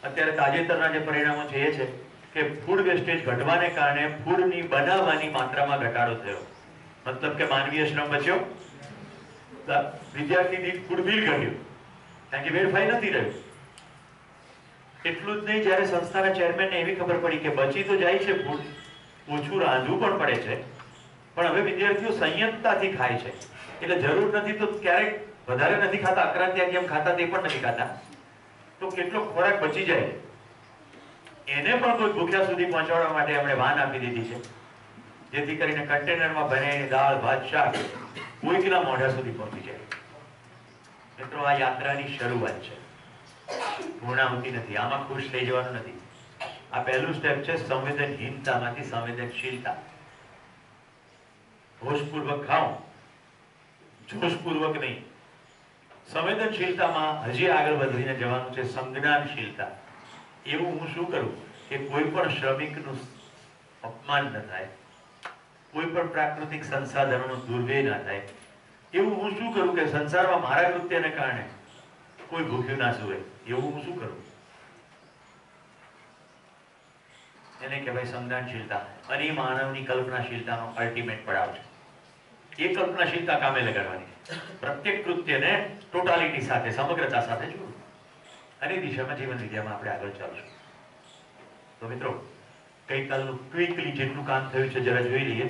અત્યારે તાજેતરના જે પરિણામો છે એ છે કે ફૂડ વેસ્ટેજ ઘટવાને કારણે ફૂડની બનાવવાની માત્રામાં ઘટાડો થયો. મતલબ કે માનવીય શ્રમ બચ્યો, વિદ્યાર્થી દીઠ ફૂડ બિલ ઘટ્યું, કારણ કે વેડફાઈ નથી રહ્યું. એટલું જ નહીં, જ્યારે સંસ્થાના ચેરમેનને એવી ખબર પડી કે બચી તો જાય છે ફૂડ, ઓછું રાંધવું પણ પડે છે, પણ હવે વિદ્યાર્થીઓ સંયમતાથી ખાય છે. એટલે જરૂર નથી તો ક્યારેક વધારે નથી ખાતા, અક્રાંતિયા કેમ ખાતા તે પણ નથી ખાતા, તો કેટલો ખોરાક બચી જાય એને પણ કોઈ ભૂખ્યા સુધી પહોંચાડવા માટે આપણે વાન આપી દીધી છે, જેથી કરીને કન્ટેનરમાં ભરેલી દાળ, ભાત, શાક કોઈકના મોઢા સુધી પહોંચી જાય. મિત્રો, આ યાત્રાની શરૂઆત છે, પૂર્ણાહુતિ નથી. આમાં ખુશ થઈ જવાનું નથી. આ પહેલું સ્ટેપ છે સંવેદનહીનતામાંથી સંવેદનશીલતા. હોશપૂર્વક ખાઓ, જોશપૂર્વક નહીં. સંવેદનશીલતામાં હજી આગળ વધીને જવાનું છે સંજ્ઞાનશીલતા. એવું હું શું કરું કે કોઈ પણ શ્રમિકનું અપમાન ન થાય, કોઈ પણ પ્રાકૃતિક સંસાધનોનો દુર્વ્યય ન થાય. એવું હું શું કરું કે સંસારમાં મારા કૃત્યને કારણે કોઈ ભૂખ્યું ના સૂવે. એવું હું શું કરું? એને કહેવાય સંજ્ઞાનશીલતા. અને એ માનવની કલ્પનાશીલતાનો અલ્ટિમેટ પડાવ છે. એ કલ્પનાશીલતા કામે લગાડવાની. પ્રત્યેક કૃત્યને ટોટાલિટી સાથે, સમગ્રતા સાથે જોડવું. અને દિશામાં જીવન વિદ્યામાં આપણે આગળ ચાલશું. તો મિત્રો, ગઈકાલનું ક્વિકલી જેટલું કામ થયું છે જરા જોઈ લઈએ.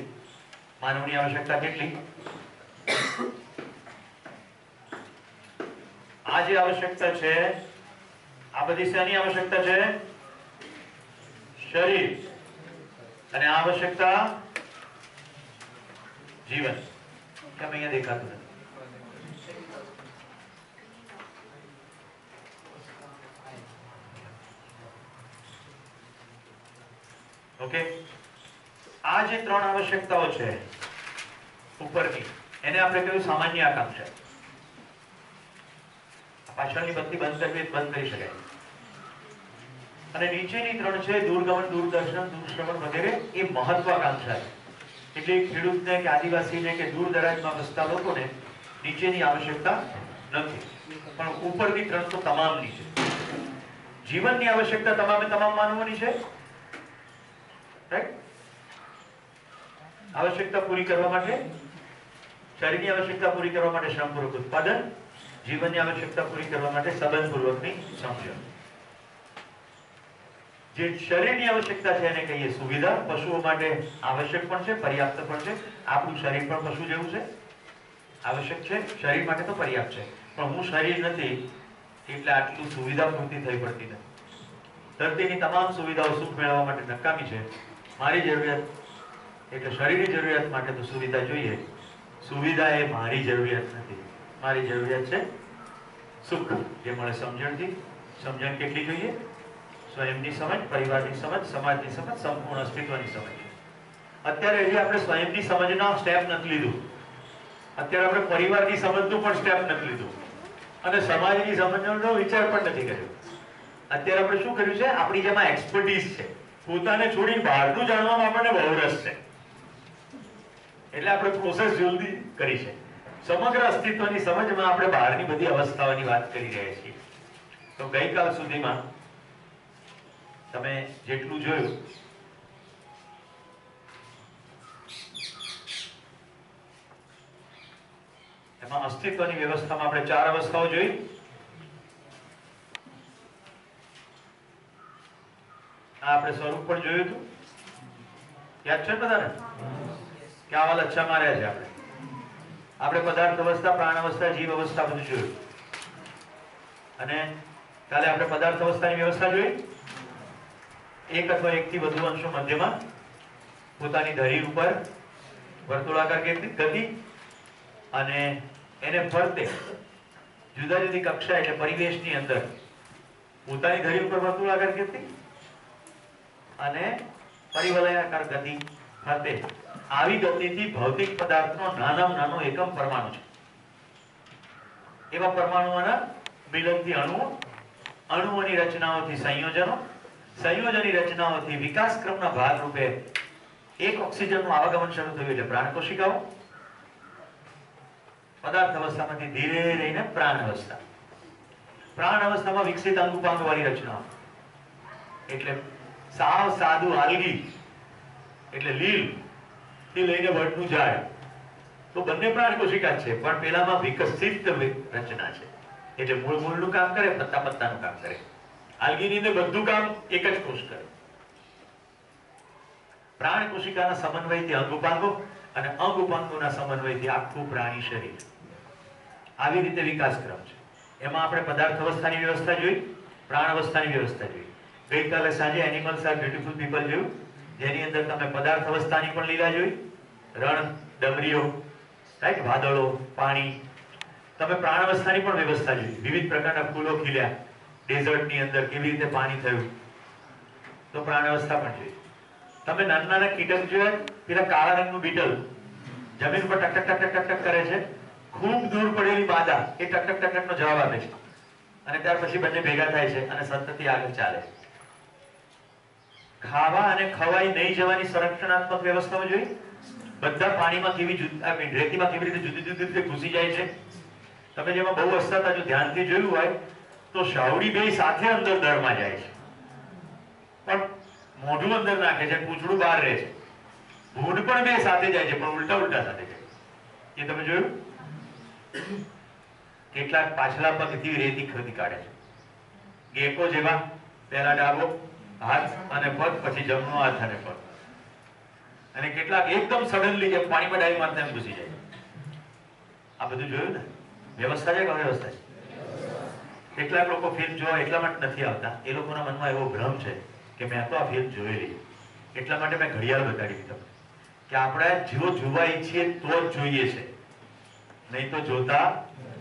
માનવની આવશ્યકતા કેટલી? આ જે આવશ્યકતા છે, આ બધી શાની આવશ્યકતા છે? શરીર. અને આ આવશ્યકતા જીવન. કેમ અહીંયા દેખાતું નથી? ઓકે, આ જે ત્રણ આવશ્યકતાઓ છે ઉપરની, એને આપણે કહ્યું સામાન્ય આકાંક્ષા. પાછળની બત્તી બંધ કરવી બંધ કરી શકાય. અને નીચેની ત્રણ છે દૂરગમન, દૂરદર્શન, દૂરશ્રવણ વગેરે, એ મહત્વાકાંક્ષા છે. એટલે ખેડૂતને કે આદિવાસીને કે દૂર દરાજમાં વસતા લોકોને નીચેની આવશ્યકતા નથી, પણ ઉપરની ત્રણ તો તમામની છે. જીવનની આવશ્યકતા તમામે તમામ માનવોની છે. આવશ્યકતા પૂરી કરવા માટે, શરીરની આવશ્યકતા પૂરી કરવા માટે શ્રમપૂર્વક ઉત્પાદન, જીવનની આવશ્યકતા પૂરી કરવા માટે સંબંધપૂર્વકની સમજણ. જે શરીરની આવશ્યકતા છે એને કહીએ સુવિધા. પશુઓ માટે આવશ્યક પણ છે, પર્યાપ્ત પણ છે. આપણું શરીર પણ પશુ જેવું છે, આવશ્યક છે. શરીર માટે તો પર્યાપ્ત છે, પણ હું શરીર નથી એટલે આટલું સુવિધા પૂરતી થઈ પડતી નથી. ધરતીની તમામ સુવિધાઓ સુખ મેળવવા માટે નકામી છે. મારી જરૂરિયાત એટલે શરીરની જરૂરિયાત માટે તો સુવિધા જોઈએ. સુવિધા એ મારી જરૂરિયાત નથી. મારી જરૂરિયાત છે સુખ, જે મળે સમજણથી. સમજણ કેટલી જોઈએ? સ્વયંની સમજ, પરિવારની સમજ, સમાજની સમજ, સંપૂર્ણ અસ્તિત્વની સમજ. અત્યારે હજી આપણે સ્વયંની સમજનો સ્ટેપ નથી લીધું. અત્યારે આપણે પરિવારની સમજનું પણ સ્ટેપ નથી લીધું અને સમાજની સમજનો વિચાર પણ નથી કર્યો. અત્યારે આપણે શું કર્યું છે? આપણી જેમાં એક્સપર્ટીઝ છે, પોતાને છોડી બહારનું જાણવામાં આપણને બહુ રસ છે, એટલે આપણે પ્રોસેસ જલ્દી કરી છે. સમગ્ર અસ્તિત્વની સમજમાં આપણે બહારની બધી અવસ્થાઓની વાત કરી રહ્યા છીએ. તો ગઈકાલ સુધીમાં તમે જેટલું જોયું એમાં અસ્તિત્વની વ્યવસ્થામાં આપણે ચાર અવસ્થાઓ જોઈ. આપણે સ્વરૂપ પણ જોયું હતું, યાદ છે બધાને? કે આવા લચ્છા માર્યા છે આપણે પદાર્થ અવસ્થા, પ્રાણ અવસ્થા, જીવ અવસ્થા બધું જોયું. અને કાલે આપણે પદાર્થ અવસ્થાની વ્યવસ્થા જોઈ. એક અથવા એકથી વધુ અંશો મધ્યમાં પોતાની ધરી ઉપર વર્તુળાકાર ગતિ અને એને ફરતે જુદા જુદી કક્ષા એટલે પરિવેશની અંદર પોતાની ધરી ઉપર વર્તુળાકાર ગતિ અને પરિવલયાકાર ગતિ ફરતે. આવી ગતિથી ભૌતિક પદાર્થનો નાનામાં નાનો એકમ પરમાણુ છે. એવા પરમાણુઓના મિલનથી અણુઓ, અણુઓની રચનાઓથી સંયોજનો, સંયોજનની રચનાઓથી વિકાસ ક્રમના ભાગ રૂપે એક ઓક્સિજનનું આવાગમન શરૂ થયું એટલે પ્રાણ કોશિકાઓ. પદાર્થ અવસ્થામાંથી ધીરે રહીને પ્રાણ અવસ્થા. પ્રાણ અવસ્થામાં વિકસિત અંગુપાંગ વાળી રચનાઓ એટલે સાવ સાદું આલ્ગી એટલે લીલ થી લઈને વટનું ઝાડ, તો બંને પ્રાણ કોશિકા છે, પણ પેલામાં વિકસિત રચના છે એટલે મૂળ મૂળનું કામ કરે, પત્તા પત્તાનું કામ કરે. આલ્ગીની અંદર બધું કામ એક જ કોષ કરે. પ્રાણ કોશિકાના સમન્વયથી અંગ ઉપાંગો અને અંગ ઉપાંગોના સમન્વયથી આખું પ્રાણી શરીર. આવી રીતે વિકાસ ક્રમ છે. એમાં આપણે પદાર્થ અવસ્થાની વ્યવસ્થા જોઈ, પ્રાણ અવસ્થાની વ્યવસ્થા જોઈ. ગઈકાલે સાંજે એનિમલ્સ આર બ્યુટીફુલ પીપલ જોયું, જેની અંદર તમે પદાર્થ અવસ્થાની પણ લીલા જોઈ, રણ, ડમરીઓ, રાઈટ, વાદળો, પાણી. તમે પ્રાણ અવસ્થાની પણ વ્યવસ્થા જોઈ, વિવિધ પ્રકારના ફૂલો ખીલ્યા, ડેઝર્ટની અંદર કેવી રીતે પાણી થયું, તો પ્રાણ અવસ્થા પણ જોઈ. તમે નાના નાના કીટક જોયા, પેલા કાળા રંગનું બીટલ જમીન પર ટક ટક ટક ટક કરે છે, ખૂબ દૂર પડેલી માદા એ ટક ટક ટક ટક નો જવાબ આપે છે અને ત્યાર પછી બંને ભેગા થાય છે અને સંતતિ આગળ ચાલે. ખાવા અને ખવાઈ નહીં જવાની સંરક્ષણાત્મક વ્યવસ્થાઓ જોઈ. બધા પાણીમાં કેવી રેતીમાં કેવી રીતે જુદી જુદી રીતે ઘૂસી જાય છે. તમે જેમાં બહુ અવસ્થા જો ધ્યાનથી જોયું હોય તો શાવડી બે સાથે અંદર દળમાં જાય છે, પણ મોઢું અંદર નાખે છે, પૂંછડું બહાર રહે છે. ભૂંડ પણ બે સાથે જાય છે, પણ ઉલટા ઉલટા સાથે જાય. એ તમે જોયું? કેટલાક પાછલા પગથી રેતી ખોદી કાઢે છે, ગેકો જેવા. પહેલા ડાબો હાથ અને પગ, પછી જમણો હાથ અને પગ. અને કેટલાક એકદમ સડનલી જેમ પાણીમાં ડાઈ મારતા એમ ઘૂસી જાય. આ બધું જોયું ને? વ્યવસ્થા છે કે અવ્યવસ્થા છે? કેટલાક લોકો ફિલ્મ જોવા એટલા માટે નથી આવતા, એ લોકોના મનમાં એવો ભ્રમ છે કે મેં તો આ ફિલ્મ જોયેલી, એટલા માટે મેં ઘડિયાળ બતાડી તમને કે આપણે જો જોવા ઈચ્છીએ તો જ જોઈએ છે, નહીં તો જોતા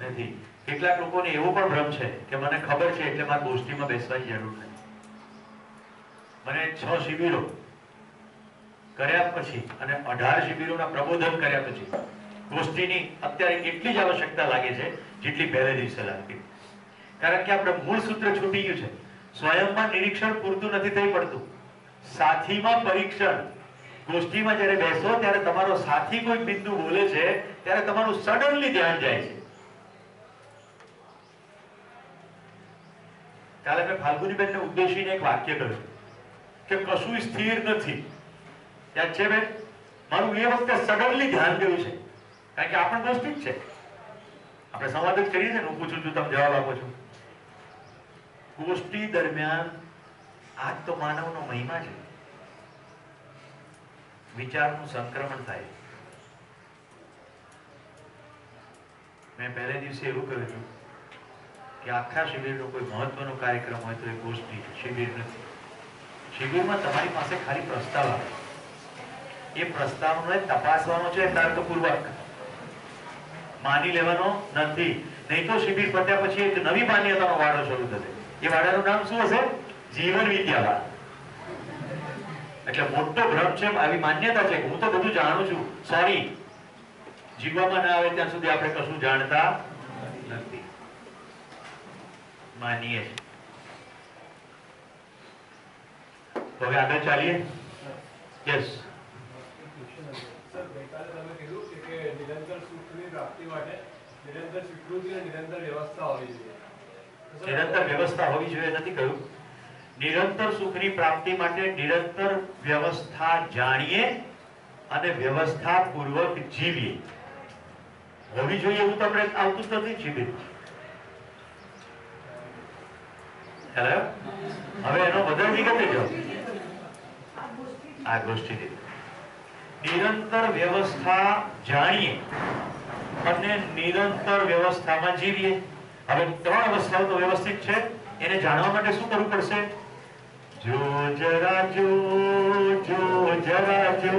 નથી. કેટલાક લોકોને એવો પણ ભ્રમ છે કે મને ખબર છે એટલે મારે ગોષ્ઠીમાં બેસવાની જરૂર નથી. મને 6 શિબિરો કર્યા પછી અને 18 શિબિરોના પ્રબોધન કર્યા પછી ગોષ્ઠીની અત્યારે એટલી જ આવશ્યકતા લાગે છે જેટલી પહેલે દિવસે લાગતી. કારણ કે આપણે મૂળ સૂત્ર છૂટી ગયું છે. સ્વયંમાં નિરીક્ષણ પૂરતું નથી થઈ પડતું, સાથીમાં પરીક્ષણ. ગોષ્ઠીમાં જ્યારે બેસો ત્યારે તમારો સાથી કોઈ બિંદુ બોલે છે ત્યારે તમારું સડનલી ધ્યાન જાય છે. કાલે મેં ફાલ્ગુનીબેનને ઉદ્દેશીને એક વાક્ય કહ્યું કે કશું સ્થિર નથી. યાદ છે બેન? મારું એ વખતે સડનલી ધ્યાન ગયું છે, કારણ કે આપણ ગોષ્ઠી જ છે, આપણે સંવાદ જ કરીએ છીએ ને. હું પૂછું છું, તમે જવાબ આપો છો. ગોષ્ઠી દરમિયાન આ તો માનવનો મહિમા છે, વિચારનું સંક્રમણ થાય. મેં પહેલે દિવસે એવું કહ્યું હતું કે આખા શિબિરનો કોઈ મહત્વનો કાર્યક્રમ હોય તો એ ગોષ્ઠી શિબિર નથી. શિબિરમાં તમારી પાસે ખાલી પ્રસ્તાવ આવે, એ પ્રસ્તાવને તપાસવાનો છે તર્કપૂર્વક, માની લેવાનો નથી. નહીં તો શિબિર પત્યા પછી એક નવી માન્યતાનો વાડો શરૂ થશે. એ વાડાનું નામ શું હશે? જીવન વિદ્યા. એટલે મોટો ભ્રમ છે, આવી માન્યતા છે કે હું તો બધું જાણું છું. સોરી, જીવવામાં ના આવે ત્યાં સુધી આપણે કશું જાણતા નથી, માનીએ છીએ. તો હવે આગળ ચાલીએ. યસ સર, ગઈકાલે તમે કીધું કે નિરંતર સુખની પ્રાપ્તિ માટે નિરંતર સ્વીકૃતિ અને નિરંતર વ્યવસ્થા હોવી જોઈએ. નિરંતર વ્યવસ્થા હોવી જોઈએ નથી કહ્યું. નિરંતર સુખની પ્રાપ્તિ માટે નિરંતર વ્યવસ્થા જાણીએ અને વ્યવસ્થા પૂર્વક જીવીએ હોવી જોઈએ. એવું તો આપણે આવતું જ નથી. શિબિર હેલો, હવે એનો વધારે વિગતે જાઓ. આ ગોષ્ઠી નિરંતર વ્યવસ્થા જાણીએ અને નિરંતર વ્યવસ્થામાં જીવીએ. હવે 3 અવસ્થાઓ તો વ્યવસ્થિત છે, એને જાણવા માટે શું કરવું પડશે? જો જરા જો, જો જરા જો,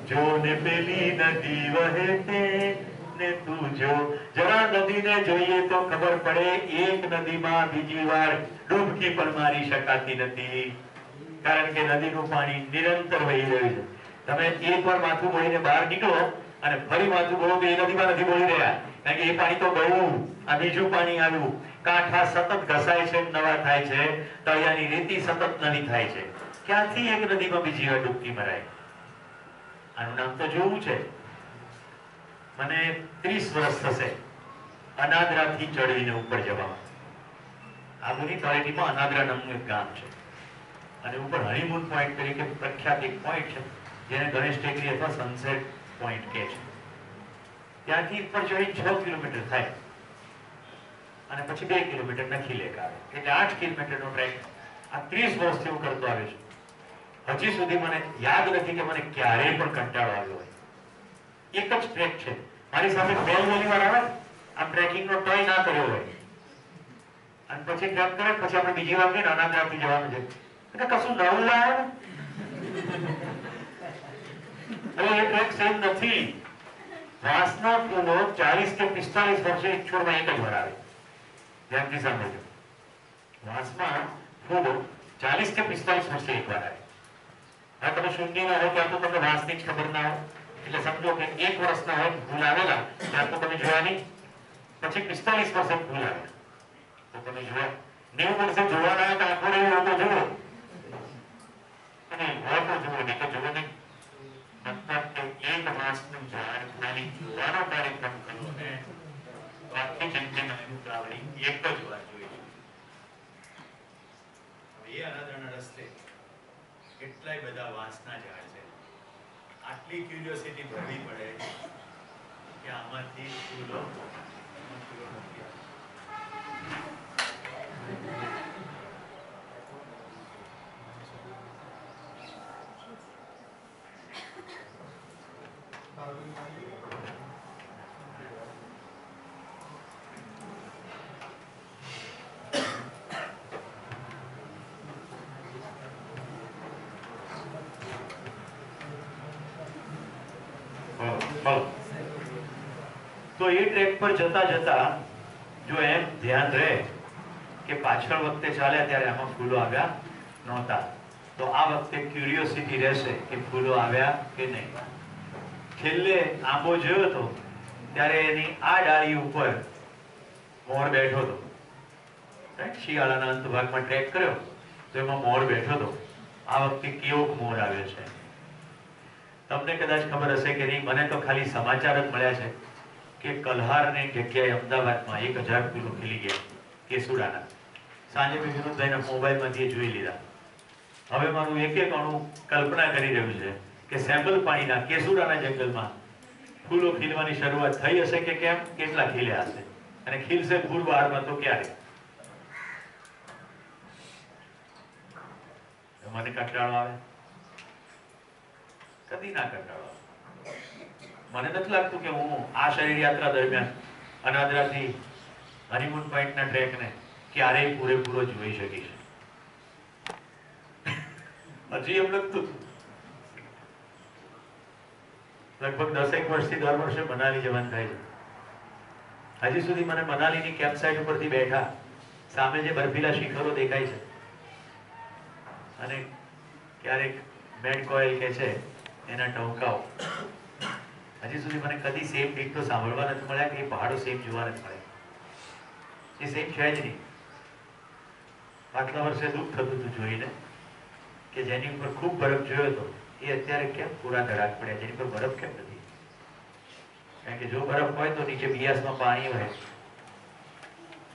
જો ને પેલી નદી વહે તે ને તું જો. જરા નદીને જોઈએ તો ખબર પડે, એક નદીમાં બીજી વાર ડૂબકી પણ મારી શકાતી નથી, કારણ કે નદીનું પાણી નિરંતર વહી રહ્યું છે. તમે એકવાર માથું બોળીને બહાર નીકળો અને ફરી માથું બોળો તો એ નદીમાં નથી બોળી રહ્યા, કારણ કે એ પાણી તો ગયું, આ બીજું પાણી આવ્યું. કાંઠા સતત ઘસાય છે, નવા થાય છે, તળિયાની રેતી સતત નવી થાય છે. ક્યાંથી એક નદીમાં બીજી વાર ડૂબકી મરાય? આનું નામ તો જોવું છે. મને 30 વર્ષ થશે અનાદરાથી ચડીને ઉપર જવામાં. આબુની તળેટીમાં અનાદરા નામનું એક ગામ છે અને ઉપર હનીમૂન પોઈન્ટ તરીકે પ્રખ્યાત એક પોઈન્ટ છે જેને ગણેશ ટેકરી અથવા સનસેટ પોઈન્ટ કહે છે. ત્યાંથી ઉપર ચડી 6 કિલોમીટર થાય અને પછી 2 કિલોમીટર નખી લેક આવે, એટલે 8 કિલોમીટરનો ટ્રેક. આ 30 વર્ષથી હું કરતો આવ્યો છું. હજી સુધી મને યાદ નથી કે મને ક્યારેય પણ કંટાળો આવ્યો હોય. એક જ ટ્રેક છે, મારી સાથે પહેલી વાર આવે આ ટ્રેકિંગનો ટ્રાય ના કર્યો હોય અને પછી ટ્રેક કરે, પછી આપણે બીજી વાર કહીને અનાદરાથી જવાનું છે, એટલે કશું નવું લાવે. હવે એ ટ્રેક સેમ નથી. વાંસના ફૂલો 40 કે 45 વર્ષે એક છોડમાં એક જ વાર આવે. ધ્યાનથી સાંભળજો. વાંસમાં ફૂલો 40 કે 45 વર્ષે એક વાર આવે. હવે તમે શૂન્યના હો ત્યાં તો તમને વાંસની જ ખબર ના હોય, એટલે સમજો કે 1 વર્ષના હોય ફૂલ આવેલા ત્યાં તો તમે જોયા નહીં, પછી 45 વર્ષે ફૂલ આવે તો તમે જોયા. 90 વર્ષે જોવાના હોય તો આખો રહ્યો હોય તો જુઓ અને હોય તો જુઓ, નહીં તો જુઓ નહીં. મતલબ કે એક વાંસનું ઝાડ ખાલી જોવાનો કાર્યક્રમ કરવો ને બાકી જનજન ઉતાવળી એક જ વાર જોઈ. હવે એ અનાદરના રસ્તે કેટલાય બધા વાંસના ઝાડ છે. આટલી ક્યુરિયોસિટી ભરવી પડે કે આમાંથી ફૂલો નથી આવતા. તો એ ટ્રેક પર જતા જતા જો એમ ધ્યાન રહે કે પાછળ વખતે ચાલ્યા ત્યારે આમાં ફૂલો આવ્યા નહોતા, તો આ વખતે ક્યુરિયોસિટી રહેશે કે ફૂલો આવ્યા કે નહીં. છેલ્લે આંબો જોયો હતો ત્યારે એની આ ડાળી ઉપર મોર બેઠો હતો. શિયાળાના અંત ભાગમાં ટ્રેક કર્યો તો એમાં મોર બેઠો હતો. આ વખતે કેવો મોર આવ્યો છે તમને કદાચ ખબર હશે કે નહીં. મને તો ખાલી સમાચાર જ મળ્યા છે કે કલ્હારની જગ્યાએ અમદાવાદમાં 1000 ફૂલો ખીલી ગયા કેસુડાના. સાંજે મેં વિનોદભાઈના મોબાઈલમાંથી જોઈ લીધા. હવે મારું એક અણુ કલ્પના કરી રહ્યું છે કે સેમ્પલ પાણીના કેસુડાના જંગલમાં ફૂલો ખીલવાની શરૂઆત થઈ હશે કે કેમ, કેટલા ખીલ્યા હશે અને ખીલશે પૂર્વહારમાં તો ક્યારે. મને કંટાળો આવે? કદી ના કંટાળો આવે. મને નથી લાગતું કે હું આ શરીર યાત્રા દરમિયાન અનાદરાથી હનીમૂન પોઈન્ટના ટ્રેકને ક્યારેય પૂરેપૂરો જોઈ શકીશ. હજી એમ લગતું લગભગ 10 વર્ષથી દર વર્ષે મનાલી જવાનું થાય છે. હજી સુધી મને મનાલીની કેમ્પસાઇટ ઉપરથી બેઠા સામે જે બર્ફીલા શિખરો દેખાય છે અને ક્યારેક મેડકોઇલ કે છે એના ટહુકાઓ, હજી સુધી મને કદી સેમ ડીટો સાંભળવા નથી મળ્યા કે એ પહાડો સેમ જોવા નથી મળ્યા. એ સેમ છે જ નહીં. આટલા વર્ષે દુઃખ થતું હતું જોઈને કે જેની ઉપર ખૂબ બરફ જોયો હતો એ અત્યારે કેમ પૂરા ધડાક પડ્યા, જેની પર બરફ કેમ નથી. કારણ કે જો બરફ હોય તો નીચે બિયાસમાં પાણી હોય,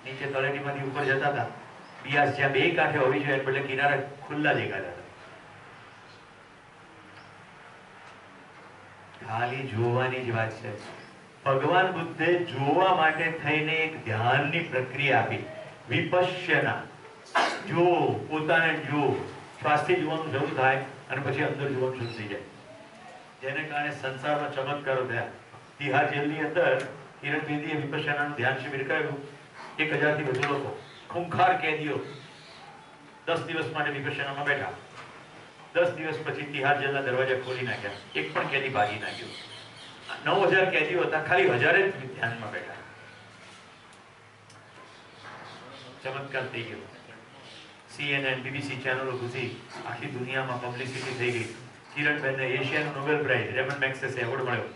નીચે તળેટીમાંથી ઉપર જતા હતા. બિયાસ જ્યાં બે કાંઠે હોવી જોઈએ એટલે કિનારા ખુલ્લા દેખાતા હતા. ખાલી જોવાની જ વાત છે. ભગવાન બુદ્ધે જોવા માટે થઈને એક ધ્યાનની પ્રક્રિયા આપી, વિપશ્યના. જો પોતાને જો શ્વાસથી જોવાનું શરૂ થાય અને પછી અંદર જોવાનું શરૂ થઈ જાય, જેને કારણે સંસારમાં ચમત્કારો થયા. તિહાર જેલની અંદર કિરણ બેદીએ વિપશ્યનાનું ધ્યાન શિબિર કર્યું. 1000 થી વધુ લોકો, ખૂંખાર કેદીઓ 10 દિવસ માટે વિપશ્યનામાં બેઠા. 10 દિવસ પછી તિહાર જેલના દરવાજા ખોલી નાખ્યા. એક પણ કેદી ભાગી નાખ્યો. 9000 કેદીઓ હતા, ખાલી 1000 જ ધ્યાનમાં બેઠા. ચમત્કાર થઈ ગયો. CNN, BBC ચેનલો ઘૂસી આખી દુનિયામાં પબ્લિસિટી થઈ ગઈ. કિરણબેનને એશિયાનો Nobel prize Ramon Magsaysay award મળ્યો.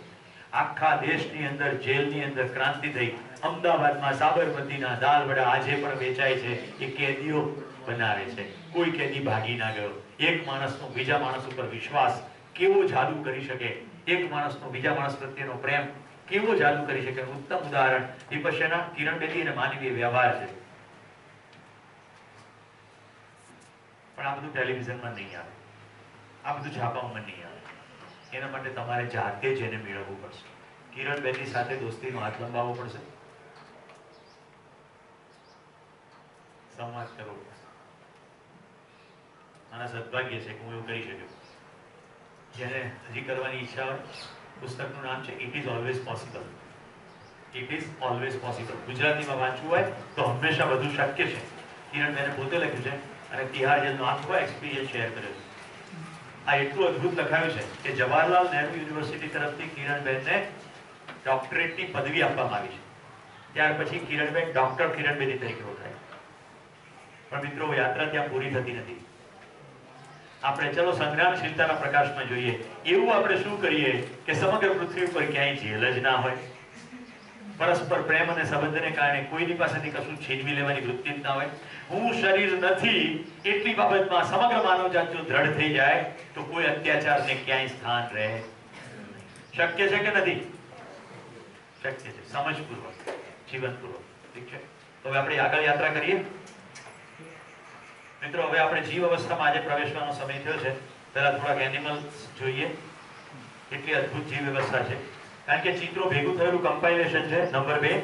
આખા દેશની અંદર જેલની અંદર ક્રાંતિ થઈ. અમદાવાદમાં સાબરમતીના દાલ વડા આજે પણ વેચાય છે. એ કેદીઓ બનાવે છે. કોઈ કેદી ભાગી ના ગયો. એક માણસનો બીજા માણસ ઉપર વિશ્વાસ કેવો જાદુ કરી શકે, એક માણસનો બીજા માણસ પ્રત્યેનો પ્રેમ કેવો જાદુ કરી શકે. ઉત્તમ ઉદાહરણ વિપશ્યના, કિરણ બેદી અને માનવીય વ્યવહાર છે. પણ આ બધું ટેલિવિઝનમાં નહીં આવે, આ બધું છાપામાં નહીં આવે. એના માટે તમારે જાતે જ એને મેળવવું પડશે. કિરણ બેનની સાથે દોસ્તીનો હાથ લંબાવવો પડશે, સંવાદ કરવો પડશે. મારા સદભાગ્ય છે કે હું એવું કરી શક્યો. જેને હજી કરવાની ઈચ્છા હોય, પુસ્તકનું નામ છે it is always possible. It is always possible. ગુજરાતીમાં વાંચવું હોય તો હંમેશા બધું શક્ય છે. કિરણબેને પોતે લખ્યું છે અને તિહાર જેલનો આખો એક્સપિરિયન્સ શેર કર્યો છે. આ એટલું અદ્ભુત લખાયું છે કે જવાહરલાલ નહેરુ યુનિવર્સિટી તરફથી કિરણબેનને ડોક્ટરેટની પદવી આપવામાં આવી છે. ત્યાર પછી કિરણબેન ડોક્ટર કિરણ બેદી તરીકે ઓળખાય. પણ મિત્રો, યાત્રા ત્યાં પૂરી થતી નથી. આપણે ચલો સંગ્રામશીલતાના પ્રકાશમાં જોઈએ. એવું આપણે શું કરીએ કે સમગ્ર પૃથ્વી ઉપર ક્યાંય જેલ જ ના હોય, પરસ્પર પ્રેમ અને સંબંધને કારણે કોઈની પાસેથી કશું છીનવી લેવાની વૃત્તિ જ ના હોય. હું શરીર નથી એટલી બાબતમાં સમગ્ર માનવજાત જો દ્રઢ થઈ જાય તો કોઈ અત્યાચારને ક્યાંય સ્થાન રહે. શક્ય છે કે નથી? શક્ય છે, સમજપૂર્વક, જીવનપૂર્વક. ઠીક છે, તો હવે આપણે આગળ યાત્રા કરીએ. મિત્રો, હવે આપણે જીવ અવસ્થામાં આજે પ્રવેશવાનો સમય થયો છે. પહેલા થોડાક એનિમલ્સ જોઈએ. કેટલી અદ્ભુત જીવ વ્યવસ્થા છે. કારણ કે ચિત્રો ભેગું થયેલું કમ્પાઇલેશન છે. નંબર 2,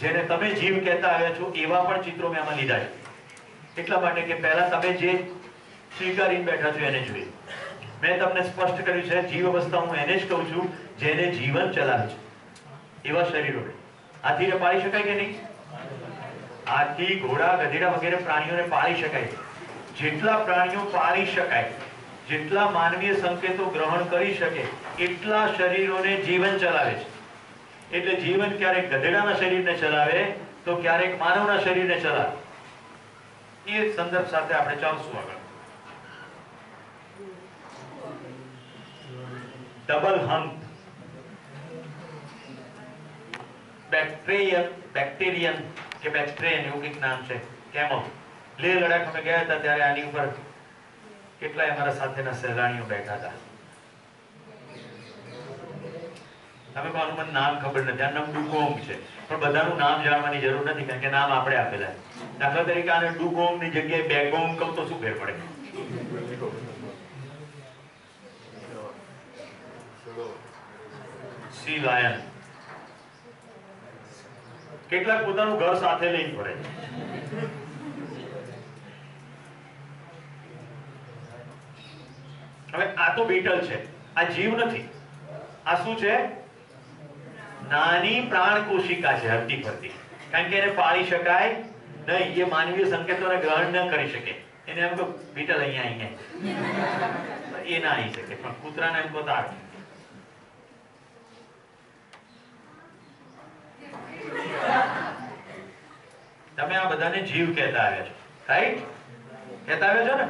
જેને તમે જીવ કહેતા આવ્યા છો એવા પણ ચિત્રો મેં આમાં લીધા છે. એટલા માટે કે પહેલા તમે જે સ્વીકારીને બેઠા છો એને જોઈએ. મેં તમને સ્પષ્ટ કર્યું છે, જીવ અવસ્થા હું એને જ કહું છું જેને જીવન ચલાવે છે. એવા શરીરોને હાથીને પાળી શકાય કે નહીં? હાથી, ઘોડા, ગધેડા વગેરે પ્રાણીઓને પાળી શકાય. જેટલા પ્રાણીઓ પાળી શકાય, જેટલા માનવીય સંકેતો ગ્રહણ કરી શકે એટલા શરીરોને જીવન ચલાવે છે. એટલે જીવન ક્યારેક ગધેડાના શરીરને ચલાવે તો ક્યારેક માનવના શરીરને ચલાવે. એ સંદર્ભ સાથે આપણે ચાલશું આગળ. ડબલ હમ્પ, બેક્ટેરિયન કે બેક્ટેરિયન એવું કંઈક નામ છે, કેમલ. લેહ લડાખ અમે ગયા હતા ત્યારે આની ઉપર કેટલાય અમારા સાથેના સહેલાણીઓ બેઠા હતા. તમે કોનું મને નામ ખબર નથી, આ નામ ડુગોંગ છે, પણ બધાનું નામ જાણવાની જરૂર નથી કારણ કે નામ આપણે આપેલા. દાખલા તરીકે આને ડુગોંગ ની જગ્યાએ બેગોંગ કહું તો શું ફેર પડે? C lion. કેટલાક પોતાનું ઘર સાથે લઈને ફરે. હવે આ તો બીટલ છે, આ જીવ નથી. આ શું છે? નાની પ્રાણ કોશિકા છે હરતી ફરતી, કારણ કે એને પાળી શકાય નહીં, એ માનવીય સંકેતોને ગ્રહણ ન કરી શકે. એને એમ કહો બીટલ અહીંયા એ ના આવી શકે, પણ કૂતરાને એમ કહો તો આવે. તમે આ બધાને જીવ કહેતા આવ્યા છો, રાઈટ? કહેતા આવ્યા છો ને?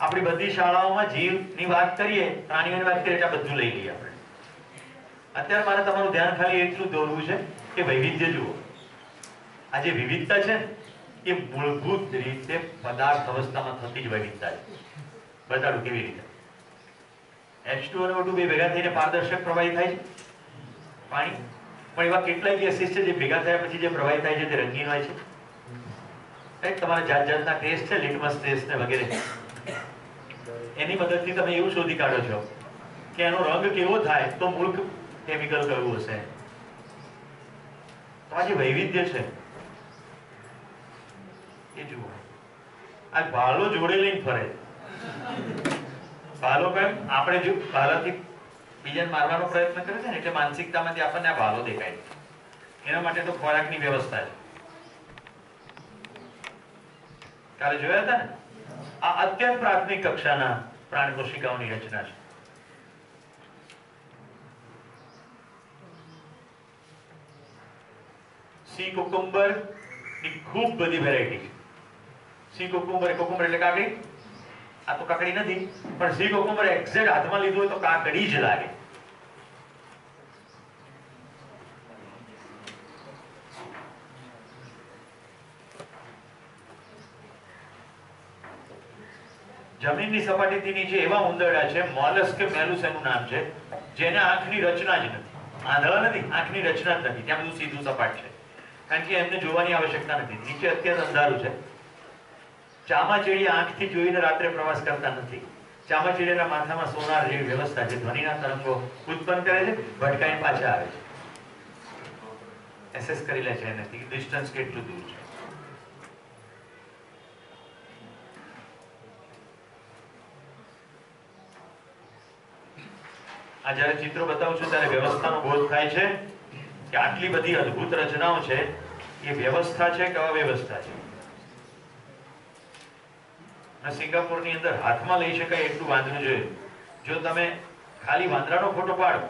આપણી બધી શાળાઓમાં જીવની વાત કરીએ, પ્રાણીઓની વાત કરીએ, બધું લઈ લઈએ આપણે. અત્યારે મારે તમારું ધ્યાન ખાલી એટલું દોરવું છે કે વૈવિધ્ય જુઓ. આ જે વિવિધતા છે એ મૂળભૂત રીતે પદાર્થ અવસ્થામાં થતી જ વૈવિધતા છે. બતાડું કેવી રીતે. H2 અને O2 બે ભેગા થઈને પારદર્શક પ્રવાહી થાય છે પાણી, પણ એવા કેટલાય ગેસીસ છે જે ભેગા થયા પછી જે પ્રવાહી થાય છે તે રંગીન હોય છે. તમારા જાત જાતના ટેસ્ટ છે, લિટમસ ટેસ્ટ ને વગેરે, એની મદદથી તમે એવું શોધી કાઢો છો કે એનો રંગ કેવો થાય તો મૂળ કેમિકલ કયું હશે. તો આ જે વૈવિધ્ય છે એ જુઓ. આ ભાલો જોડે લઈને ફરે. ભાલો કેમ? આપણે જો ભાલાથી બીજાને મારવાનો પ્રયત્ન કરે છે ને, એટલે માનસિકતામાંથી આપણને આ ભાલો દેખાય. એના માટે તો ખોરાકની વ્યવસ્થા છે. કાલે જોયા હતા ને? આ અત્યંત પ્રાથમિક કક્ષાના પ્રાણ કોશિકાઓની રચના છે. સી કુકુમ્બર ની ખૂબ બધી વેરાયટી છે. સી કુકુમ્બર એટલે કાકડી. આ તો કાકડી નથી, પણ સી કુકુમ્બર એક્ઝેક્ટ હાથમાં લીધું હોય તો કાકડી જ લાગે. જમીનની સપાટીથી નીચે એવા ઉંદરડા છે, મોલસ્ક કે મેલુસ એનું નામ છે, જેને આંખની રચના જ નથી. આંધળા નથી, આંખની રચના જ નથી. ત્યાં બધું સીધું સપાટ છે, કારણ કે એમને જોવાની આવશ્યકતા નથી. નીચે અત્યંત અંધારું છે. ચામાચીડિયા આંખથી જોઈને રાત્રે પ્રવાસ કરતા નથી. ચામાચીડિયાના માથામાં સોનાર જેવી વ્યવસ્થા છે, ધ્વનિના તરંગો ઉત્પન્ન કરે છે, ભટકાઈને પાછા આવે છે. એસેસ કરી લે છે એનાથી ડિસ્ટન્સ કેટલું દૂર છે. આ જ્યારે ચિત્રો બતાવું છું ત્યારે વ્યવસ્થાનો બોધ થાય છે કે આટલી બધી અદ્ભુત રચનાઓ છે એ વ્યવસ્થા છે કે અવ્યવસ્થા છે. સિંગાપુરની અંદર હાથમાં લઈ શકાય એટલું વાંદરું જોયું. જો તમે ખાલી વાંદરાનો ફોટો પાડો,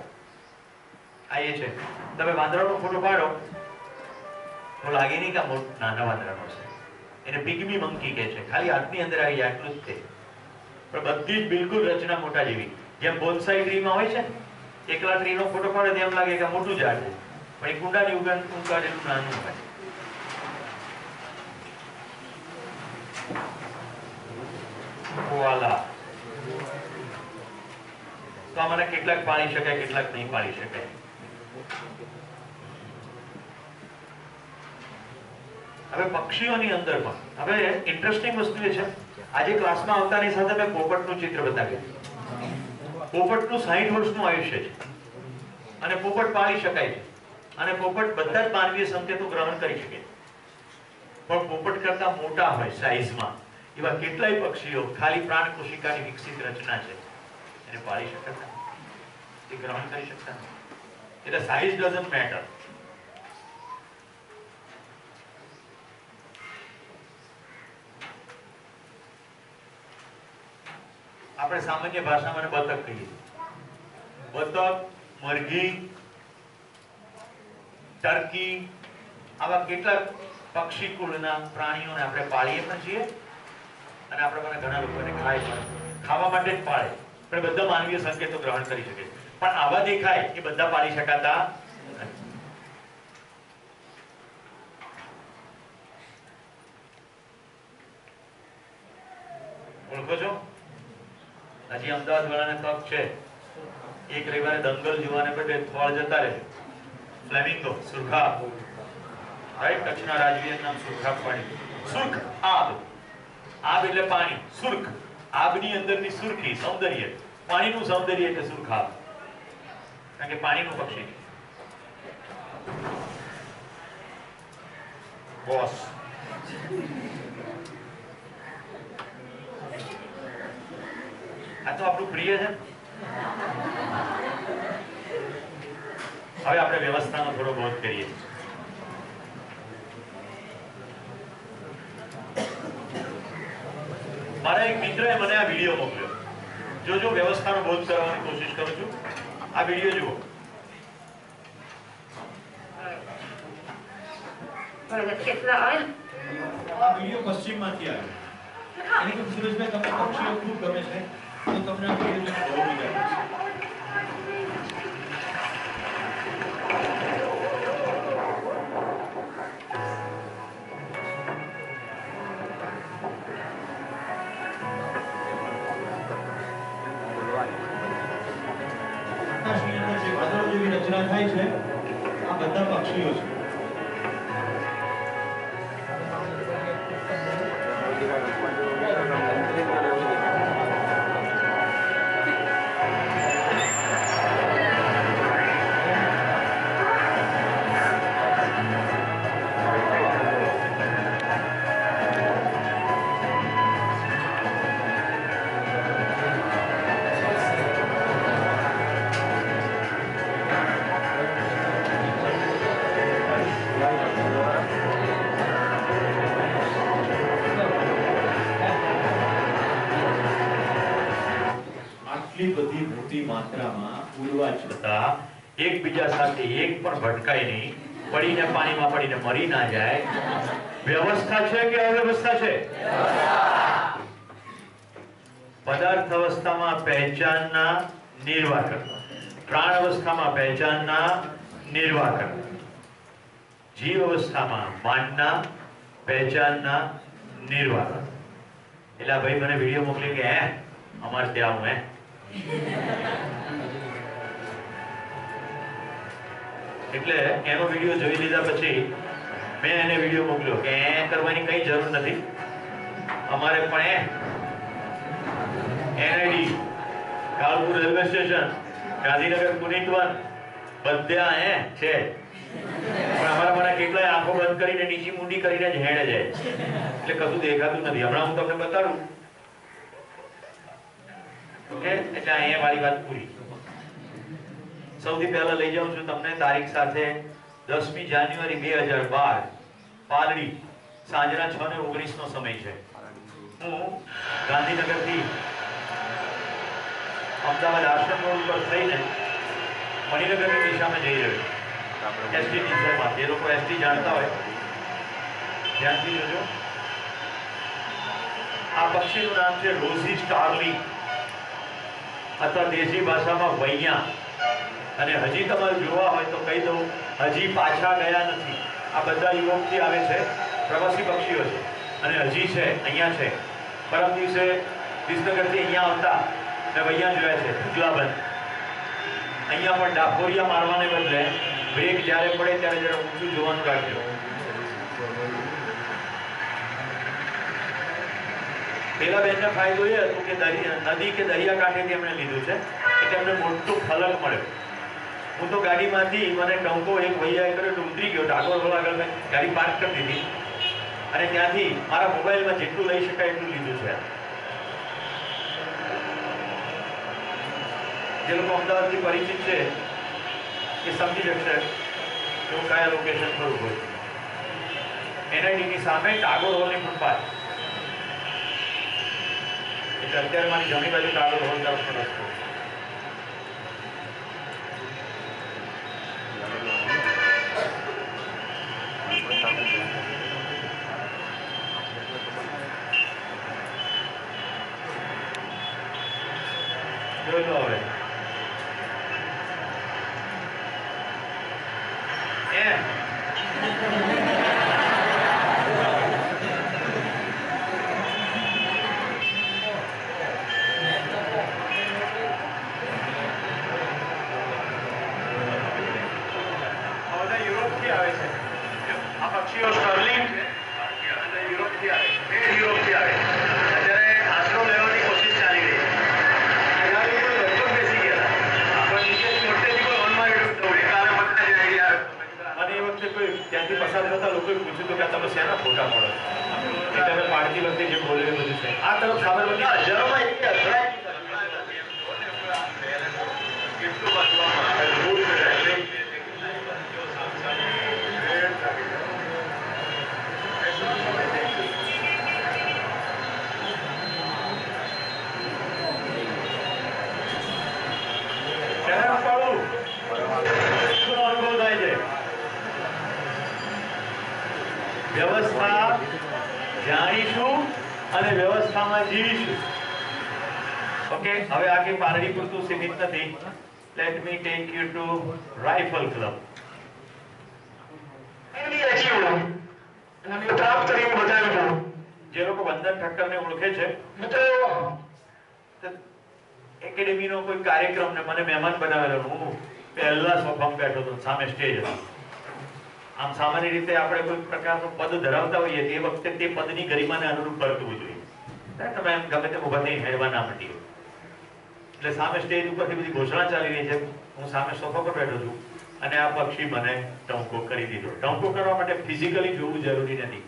આ એ છે, તમે વાંદરાનો ફોટો પાડો તો લાગે નહીં કે નાના વાંદરાનો છે. એને પિગ્મી મંકી કહે છે. ખાલી હાથની અંદર આવી આટલું જ છે, પણ બધી જ બિલકુલ રચના મોટા જેવી. જેમ બોન્સાઈ ટ્રીમાં હોય છે, એકલા ટ્રીનો ફોટો પાડે તો એમ લાગે કે મોટું ઝાડ છે, પણ એ કુંડાની ઉગાડેલું નાનું હોય. કોઆલા તો આમાંના કેટલાક પાળી શકાય, કેટલાક નહીં પાળી શકાય. હવે પક્ષીઓની અંદર પણ હવે ઇન્ટરેસ્ટિંગ વસ્તુ એ છે, આજે ક્લાસમાં આવતાની સાથે મેં પોપટનું ચિત્ર બતાવ્યું. પોપટનું 60 વર્ષનું આયુષ્ય છે અને પોપટ પાળી શકાય છે અને પોપટ બધા જ માનવીય સંકેતો ગ્રહણ કરી શકે. પણ પોપટ કરતા મોટા હોય સાઈઝમાં એવા કેટલાય પક્ષીઓ ખાલી પ્રાણ કોશિકાની વિકસિત રચના છે, એને પાળી શકતા નથી, એ ગ્રહણ કરી શકતા નથી. એટલે સાઈઝ ડઝન્ટ મેટર. આપણે સામાન્ય ભાષામાં બતક કહીએ. બતક, મરઘી, ટર્કી, આવા કેટલાક પક્ષી કુળના પ્રાણીઓને આપણે પાળીએ પણ છીએ અને આપણે ઘણા લોકો એને ખાય પણ, ખાવા માટે જ પાળે, પણ બધા માનવીય સંકેતો ગ્રહણ કરી શકે. પણ આવા દેખાય એ બધા પાડી શકાતા નથી. ઓળખો છો? હજી અમદાવાદ વાળાને તક છે, એક રવિવારે દંગલ જોવાને બદલે થોળ જતા રહે. ફ્લેમિંગો, સુરખાબ, રાઈટ, કચ્છના રાજવીર નામ સુરખાબ પાણી. સુર્ખ આબ, આબ એટલે પાણી, સુર્ખ આબની અંદરની સુરખી સૌંદર્ય, પાણીનું સૌંદર્ય એટલે સુરખાબ, કારણ કે પાણીનું પક્ષી. બોસ આ તો આપણું પ્રિય છે. હવે આપણે વ્યવસ્થાનો થોડો બોધ કરીએ. મારા એક મિત્રએ મને આ વિડીયો મોકલ્યો. જો વ્યવસ્થાનો બોધ કરવાની કોશિશ કરું છું. આ વિડીયો જુઓ. આ વિડીયો પશ્ચિમમાંથી આવ્યો. એટલે કે સુરેશભાઈ, તમને પક્ષીઓ ખૂબ ગમે છે તો તમને આ વિડીયો બહુ મજા આવશે. આકાશની અંદર જે વાદળો જેવી રચના થાય છે, આ બધા પક્ષીઓ છે. બધી મોટી માત્રામાં ઉડવા છતાં એકબીજા સાથે એક પણ ભટકાય નહીં, પડીને પાણીમાં પડીને મરી ના જાય. વ્યવસ્થા છે કે અવ્યવસ્થા છે? પદાર્થ અવસ્થામાં પહેચાનના નિર્વાહ કરતા, પ્રાણ અવસ્થામાં પહેચાનના નિર્વાહ કરતા, જીવ અવસ્થામાં માનના પહેચાનના નિર્વાહ કરતા. એટલે ભાઈ મને વિડીયો મોકલી કે અમારે ત્યાં હું એટલે એનો વિડીયો જોઈ લીધા પછી મેં એને વિડીયો મોકલ્યો કે કરવાની કઈ જરૂર નથી. અમારે પણ NID, કાળપુર રેલવે સ્ટેશન, ગાંધીનગર પુનિત વન બધા છે. પણ અમારા મને કેટલાય આંખો બંધ કરીને નીચી મૂંડી કરીને જ હેડે જાય, એટલે કશું દેખાતું નથી. હમણાં હું તમને બતાડું. ઓકે, એટલે અહીંયા મારી વાત પૂરી. સૌથી પહેલા લઈ જાઉં છું તમને તારીખ સાથે 10મી જાન્યુઆરી 2012 પાલડી સાંજના 6:19 નો સમય છે. હું ગાંધીનગરથી અમદાવાદ આશ્રમ રોડ પર થઈને મણિનગરની દિશામાં જઈ રહ્યો. એસટી દિશામાં, જે લોકો એસટી જાણતા હોય ધ્યાનથી જોજો. આ પક્ષીનું નામ છે રોઝી સ્ટારલિંગ અથવા દેશી ભાષામાં વૈયા. અને હજી તમારે જોવા હોય તો કહી દઉં, હજી પાછા ગયા નથી. આ બધા યુરોપથી આવે છે, પ્રવાસી પક્ષીઓ છે અને હજી છે, અહીંયા છે. પરમ દિવસે વિસનગરથી અહીંયા આવતા મેં વૈયા જોયા છે, પુતલાબંધ. અહીંયા પણ ડાફોરિયા મારવાને બદલે બ્રેક જ્યારે પડે ત્યારે જરા ઊંચું જોવાનું રાખજો. પેલા બેનને ફાયદો એ હતો કે નદી કે દરિયા કાંઠેથી એમણે લીધું છે એટલે એમને મોટું ફલક મળ્યો. હું તો ગાડીમાંથી મને ટંકો એક વૈયાએ કર્યો તો ઉતરી ગયો. ટાગોર રોડ આગળ મેં ગાડી પાર્ક કરી દીધી અને ત્યાંથી મારા મોબાઈલમાં જેટલું લઈ શકાય એટલું લીધું છે. જે લોકો અમદાવાદથી પરિચિત છે એ સમજી શકશે કે હું કયા લોકેશન પર ઉભો છું. NID ની સામે ટાગોર હોલની ફૂટપાથ. એટલે અત્યારે મારી જમણી બાજુ ટાગોર હોલ તરફનો રસ્તો. જોઈ લો હવે યુરોપથી આવે છે. આ પક્ષીઓ સ્ટર્લિંગ છે અને યુરોપથી આવે છે. યુરોપથી આવે અત્યારે આશરો લેવાની કોશિશ ચાલી રહી છે. લગભગ બેસી ગયા પણ નીચેથી મોટેથી કોઈ ઓન મારી દોડે કાલે બધા જ આવી યાર. અને એ વખતે કોઈ ત્યાંથી પસાર થતા લોકોએ પૂછ્યું હતું કે તમે શેના ફોટા પડો એટલે અમે પાડતી વખતે જે બોલે એ બધું છે. આ તરફ સાબરમતી હજારોમાં એટલી અથડાય કેટલું વાંચવામાં આવે રોડ વ્યવસ્થા જાણીશું અને વ્યવસ્થામાં જીવીશું. ઓકે, હવે આ કે પારડી પૂરતું સીમિત નથી. Let me take you to rifle club. જે લોકો વંદન ઠક્કરને ઓળખે છે, એકેડેમીનો કોઈ કાર્યક્રમ ને મને મહેમાન બનાવેલો. હું પહેલા સોફામાં બેઠો હતો, સામે સ્ટેજ હતો. આમ સામાન્ય રીતે આપણે કોઈ પ્રકારનું પદ ધરાવતા હોઈએ તે વખતે તે પદની ગરિમાને અનુરૂપ વર્તવું જોઈએ. તમે એમ ગમે તે ઉભા થઈને હેડવા ના માંડીએ. એટલે સામે સ્ટેજ ઉપરથી બધી ઘોષણા ચાલી રહી છે. હું સામે સોફા પર બેઠો છું અને આ પક્ષી મને ટંકો કરી દીધો. ટંકો કરવા માટે ફિઝિકલી જોવું જરૂરી નથી.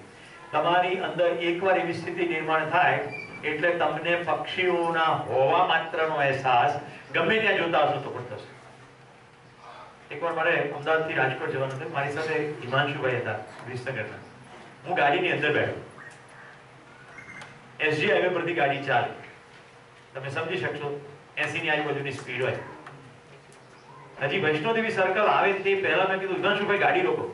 તમારી અંદર એકવાર એવી સ્થિતિ નિર્માણ થાય એટલે તમને પક્ષીઓના હોવા માત્રનો અહેસાસ ગમે ત્યાં જોતા હશો તો પણ થશે. એકવાર મારે અમદાવાદથી રાજકોટ જવાનું હતું. મારી સાથે હિમાંશુભાઈ હતા વિસનગરના. હું ગાડીની અંદર બેઠો. એસજી હાઈવે પરથી ગાડી ચાલે, તમે સમજી શકશો 80 ની આજુબાજુની સ્પીડ હોય. હજી વૈષ્ણોદેવી સર્કલ આવે તે પહેલા મેં કીધું હિમાંશુભાઈ ગાડી રોકો.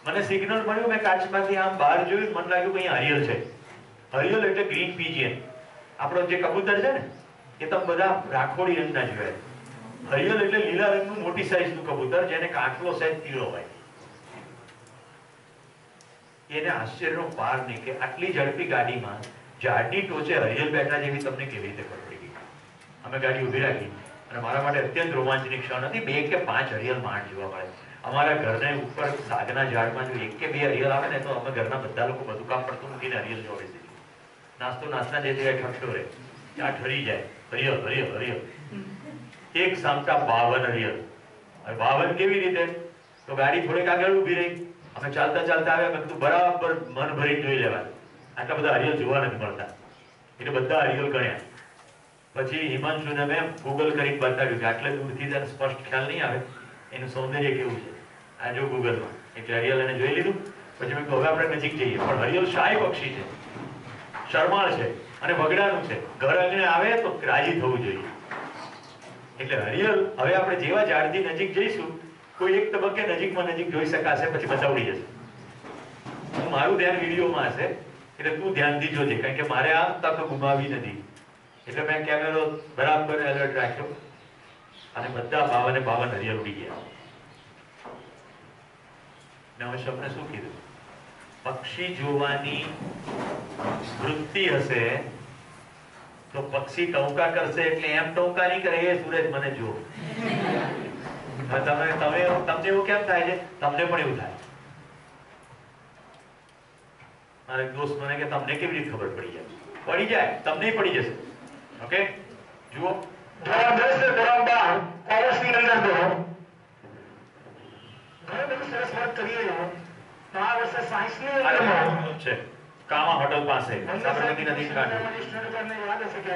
મને સિગ્નલ મળ્યું, મેં કાચમાંથી આમ બહાર જોયું, મને લાગ્યું કે અહીંયા હરિયલ છે. હરિયલ એટલે ગ્રીન પીજીએન, આપણો જે કબૂતર છે ને એ તમે બધા રાખોડી રંગના જોયા. હરિયલ એટલે લીલા રંગનું મોટી સાઈઝનું કબૂતર જેને કાંકલો સહેજ તીળો હોય. એને આશ્ચર્યનો પાર નહીં કે આટલી ઝડપી ગાડીમાં ઝાડની ટોચે હરિયલ બેઠા જેવી તમને કેવી રીતે ખબર પડી ગઈ. અમે ગાડી ઊભી રાખી અને મારા માટે અત્યંત રોમાંચની ક્ષણ હતી. 2 કે 5 હરિયલ માંડ જોવા મળે. અમારા ઘરને ઉપર સાગના ઝાડમાં જો 1 કે 2 હરિયલ આવે ને તો અમે ઘરના બધા લોકો બધું કામ પડતું મૂકીને હરિયલ જોડે છે. નાસ્તા જે જગ્યાએ ઠકતો રહે ત્યાં ઠરી જાય. હરિયલ હરિયલ હરિયલ. એક સામટા 52 હરિયલ. હવે 52 કેવી રીતે? તો ગાડી થોડીક આગળ ઊભી રહી, અમે ચાલતા આવ્યા. મેં કીધું બરાબર મન ભરી જોઈ લેવા, આટલા બધા હરિયલ જોવા નથી મળતા. એટલે બધા હરિયલ ગણ્યા. પછી હિમાંશુને મેં ગૂગલ કરીને બતાવ્યું કે આટલે દૂરથી તેને સ્પષ્ટ ખ્યાલ નહીં આવે એનું સૌંદર્ય કેવું છે. આ જો ગૂગલમાં, એટલે હરિયલ એને જોઈ લીધું. પછી મેં કહ્યું હવે આપણે નજીક જઈએ. પણ હરિયલ શાહી પક્ષી છે, શરમાળ છે અને વગડાનું છે. ઘર આંગણે આવે તો રાજી થવું જોઈએ. એટલે હરિયલ હવે આપણે જેવા ઝાડથી નજીક જઈશું કોઈ એક તબક્કે નજીકમાં નજીક જોઈ શકાશે, પછી બચાવડી જશે. હું મારું ધ્યાન વિડીયોમાં હશે એટલે તું ધ્યાનથી જોજે, કારણ કે મારે આ તક ગુમાવી નથી. એટલે મેં કેમેરો બરાબર એલર્ટ રાખ્યો અને બધા 52 હરિયલ ઉડી ગયા. ને હવે સૌને શું કીધું? પક્ષી જોવાની વૃત્તિ હશે તો પક્ષી ટૌકા કરશે એટલે એમ ટૌકા નહીં કરે, એ સૂરજ મને જો. તમને એવું કેમ થાય છે? તમને પણ એવું થાય. મારે દોસ્ત મને કે તમને કેવી રીતે ખબર પડી જાય? પડી જાય, તમને પડી જશે. ઓકે, જુઓ ધોરણ 10 ને ધોરણ 12 કોર્સની અંદર તો ઘણી બધી સરસ વાત કરીએ તો આ વર્ષે સાયન્સની અંદરમાં છે કામા હોટલ પાસે સાબરમતી નદી કાંઠે. સ્ટુડન્ટને યાદ હશે કે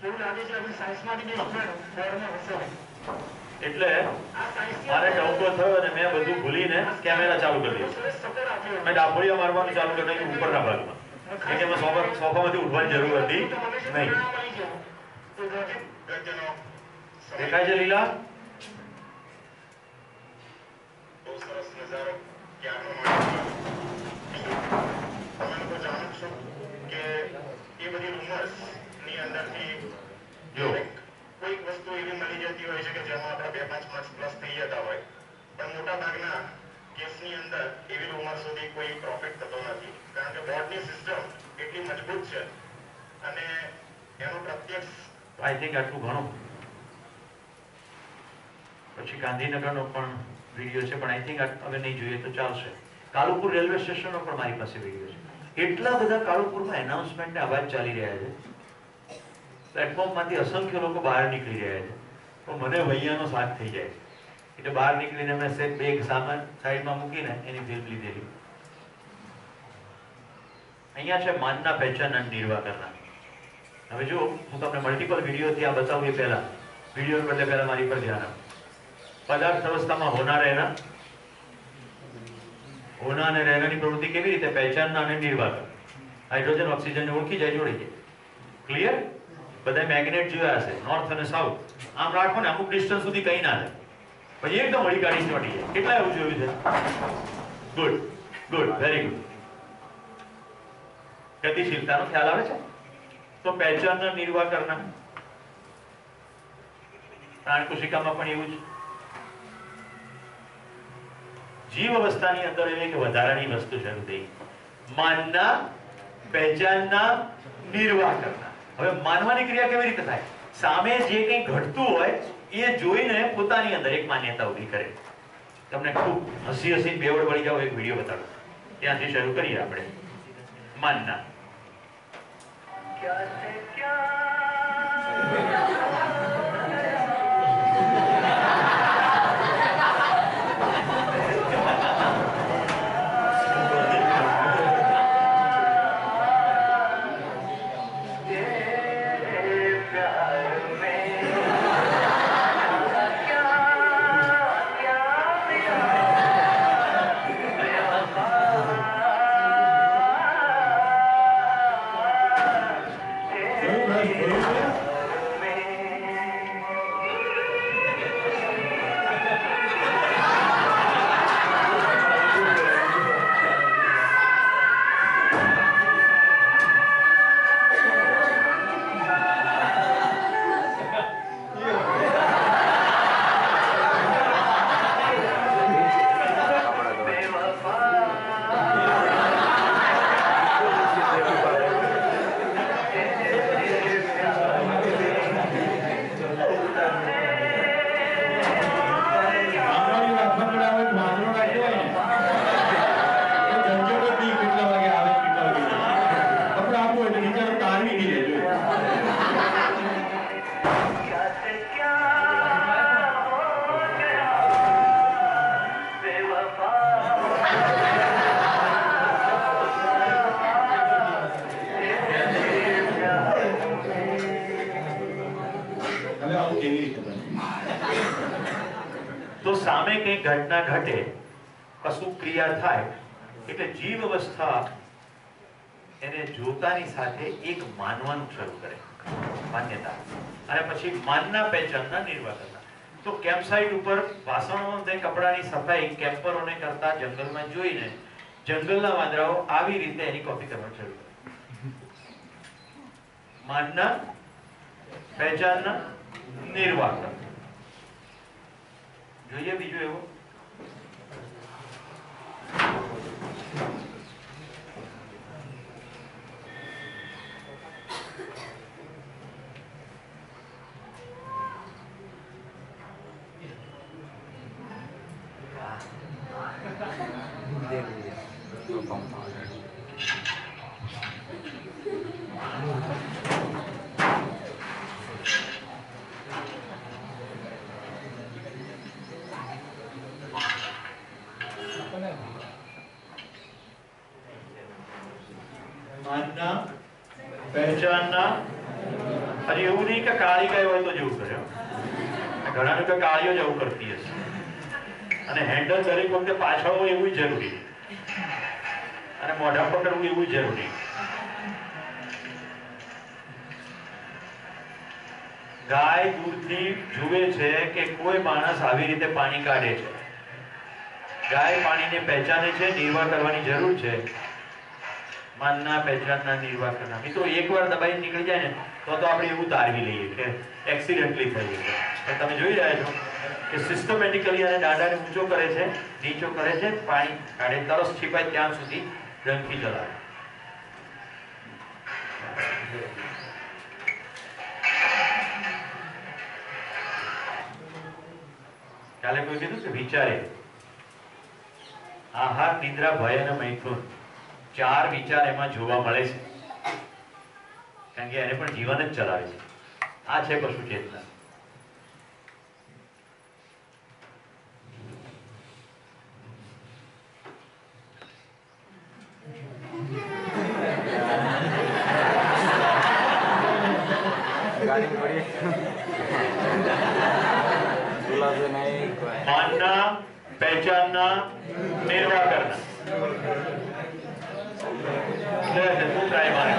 એવું લાગે છે કે સાયન્સમાંથી બી સ્ટુડન્ટ ફોરને હશે. એટલે મારે ટવકો થયો અને મેં બધું ભૂલીને કેમેરા ચાલુ કરી દીધો. મેં ડાફોડિયા મારવાનું ચાલુ કરી નાખ્યું ઉપરના ભાગમાં, કારણ કે મેં સોફામાંથી ઉઠવાની જરૂર હતી નહીં. દેખાય છે લીલા? કોઈક વસ્તુ એવી મળી જતી હોય છે કે જેમાં આપણે 2-5 માર્ક્સ પ્લસ થઈ જતા હોય પણ મોટાભાગના કેસની અંદર એવી ઉંમર સુધી કોઈ પ્રોફિટ થતો નથી, કારણ કે બોર્ડની સિસ્ટમ એટલી મજબૂત છે અને એનું પ્રત્યક્ષ આઈ થિંક આટલું ઘણું. પછી ગાંધીનગરનો પણ વિડીયો છે, પણ આઈ થિંક હવે નહીં જોઈએ તો ચાલશે. કાલુપુર રેલવે સ્ટેશનનો પણ મારી પાસે વિડીયો છે. એટલા બધા કાલુપુરમાં એનાઉન્સમેન્ટના અવાજ ચાલી રહ્યા છે, પ્લેટફોર્મમાંથી અસંખ્ય લોકો બહાર નીકળી રહ્યા છે, તો મને વૈયાનો શાક થઈ જાય છે. એટલે બહાર નીકળીને મેં બેગ સામાન સાઈડમાં મૂકીને એની ફિલ્મ લીધેલી. અહીંયા છે માનના પહેચાન અને નિર્વાહ કરનાર. હવે જો હું તમને મલ્ટિપલ વિડીયોથી આ બતાવું એ પહેલા વિડીયો બદલે પહેલા મારી પર ધ્યાન આપો. પદાર્થ અવસ્થામાં હોના રહેના, હોના અને રહેનાની પ્રવૃત્તિ કેવી રીતે પહેચાનના અને નિર્વાહ કર. હાઇડ્રોજન ઓક્સિજનને ઓળખી જાય, જોડી જાય. ક્લિયર? બધા મેગ્નેટ જોયા હશે, નોર્થ અને સાઉથ. આમ રાખો ને અમુક ડિસ્ટન્સ સુધી કઈ ના થાય, પછી એકદમ વળી કાઢી ચોટી જાય. કેટલા એવું જોયું છે? Good good, very good. ગતિશીલતાનો ખ્યાલ આવે છે? તો પહેચાનના નિર્વાહ કરના. પ્રાણકોશિકામાં પણ એવું જ. જીવ અવસ્થાની અંદર એક વધારાની વસ્તુ શરૂ થઈ, માનના પહેચાનના નિર્વાહ કરના. હવે માનવાની ક્રિયા કેવી રીતે થાય? સામે જે કંઈ ઘટતું હોય એ જોઈને પોતાની અંદર એક માન્યતા ઉભી કરે. તમને ખૂબ હસી હસીને બેવડ વળી જાવ, એક વિડીયો બતાડો. ત્યાંથી શરૂ કરીએ આપણે. માનના તો સામે કઈ ઘટના ઘટે, કશું ક્રિયા થાય એટલે જીવ અવસ્થા એને જોતાની સાથે એક માનવાનું શરૂ કરે, માન્યતા. અને પછી માનના પહેચાનના નિર્વાહ કરતા. તો કેમ્પસાઇટ ઉપર વાસણો અને કપડાની સફાઈ કેમ્પરોને કરતા જંગલમાં જોઈને જંગલના વાંદરાઓ આવી રીતે એની કોપી કરવાનું શરૂ કરે. માનના પહેચાનના નિર્વાહ કરતા. જોઈએ બીજું એવો? માનના પહેચાનના. હજી એવું નહીં કે કાળી ગાય હોય તો જેવું કરે. ઘણા લોકો કાળીઓ જ આવું કરતી હશે. અને હેન્ડલ દરેક વખતે પાછળ હોય એવું જરૂરી, અને મોઢા પકડવું એવું જરૂરી. ગાય દૂરથી જુએ છે કે કોઈ માણસ આવી રીતે પાણી કાઢે છે. ગાય પાણીને પહેચાને છે, નિર્વાહ કરવાની જરૂર છે. માનના પહેચાનના નિર્વાહ કરનાર. મિત્રો એકવાર દબાઈ નીકળી જાય ને તો આપણે એવું તારવી લઈએ કે એક્સિડન્ટલી થઈ ગયું. તમે જોઈ રહ્યા છો કે સિસ્ટમેટિકલી અને દાંડાને ઊંચો કરે છે, નીચો કરે છે, પાણી કાઢે, તરસ છીપાય ત્યાં સુધી ડંકી ચલાવે. કાલે કોઈ કીધું કે વિચારે આહાર, નિદ્રા, ભય અને મૈથુન 4 વિચાર એમાં જોવા મળે છે, કારણ કે એને પણ જીવન જ ચલાવે છે. આ છે પશુ ચેતના. मानना, पहचानना, निर्वाह करना. तू ट्राई मार.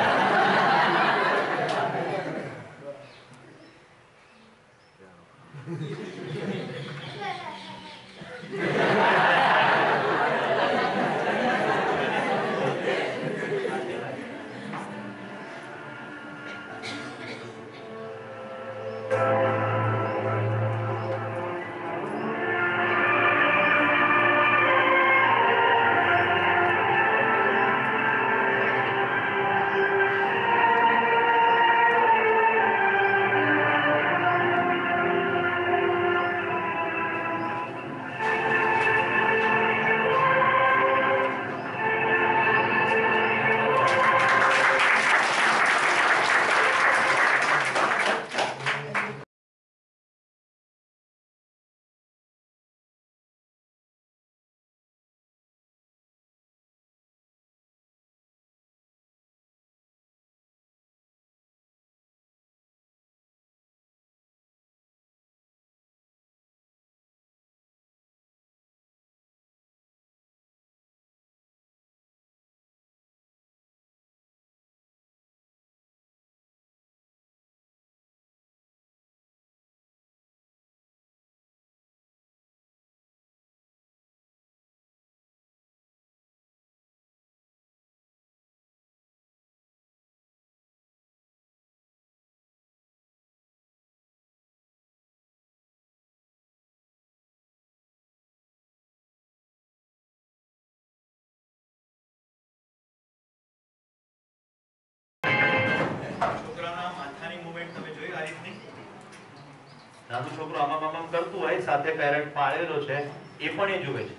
નાનું છોકરું આમાં કરતું હોય, સાથે પેરેન્ટ પાળેલો છે, એ પણ એ જુએ છે,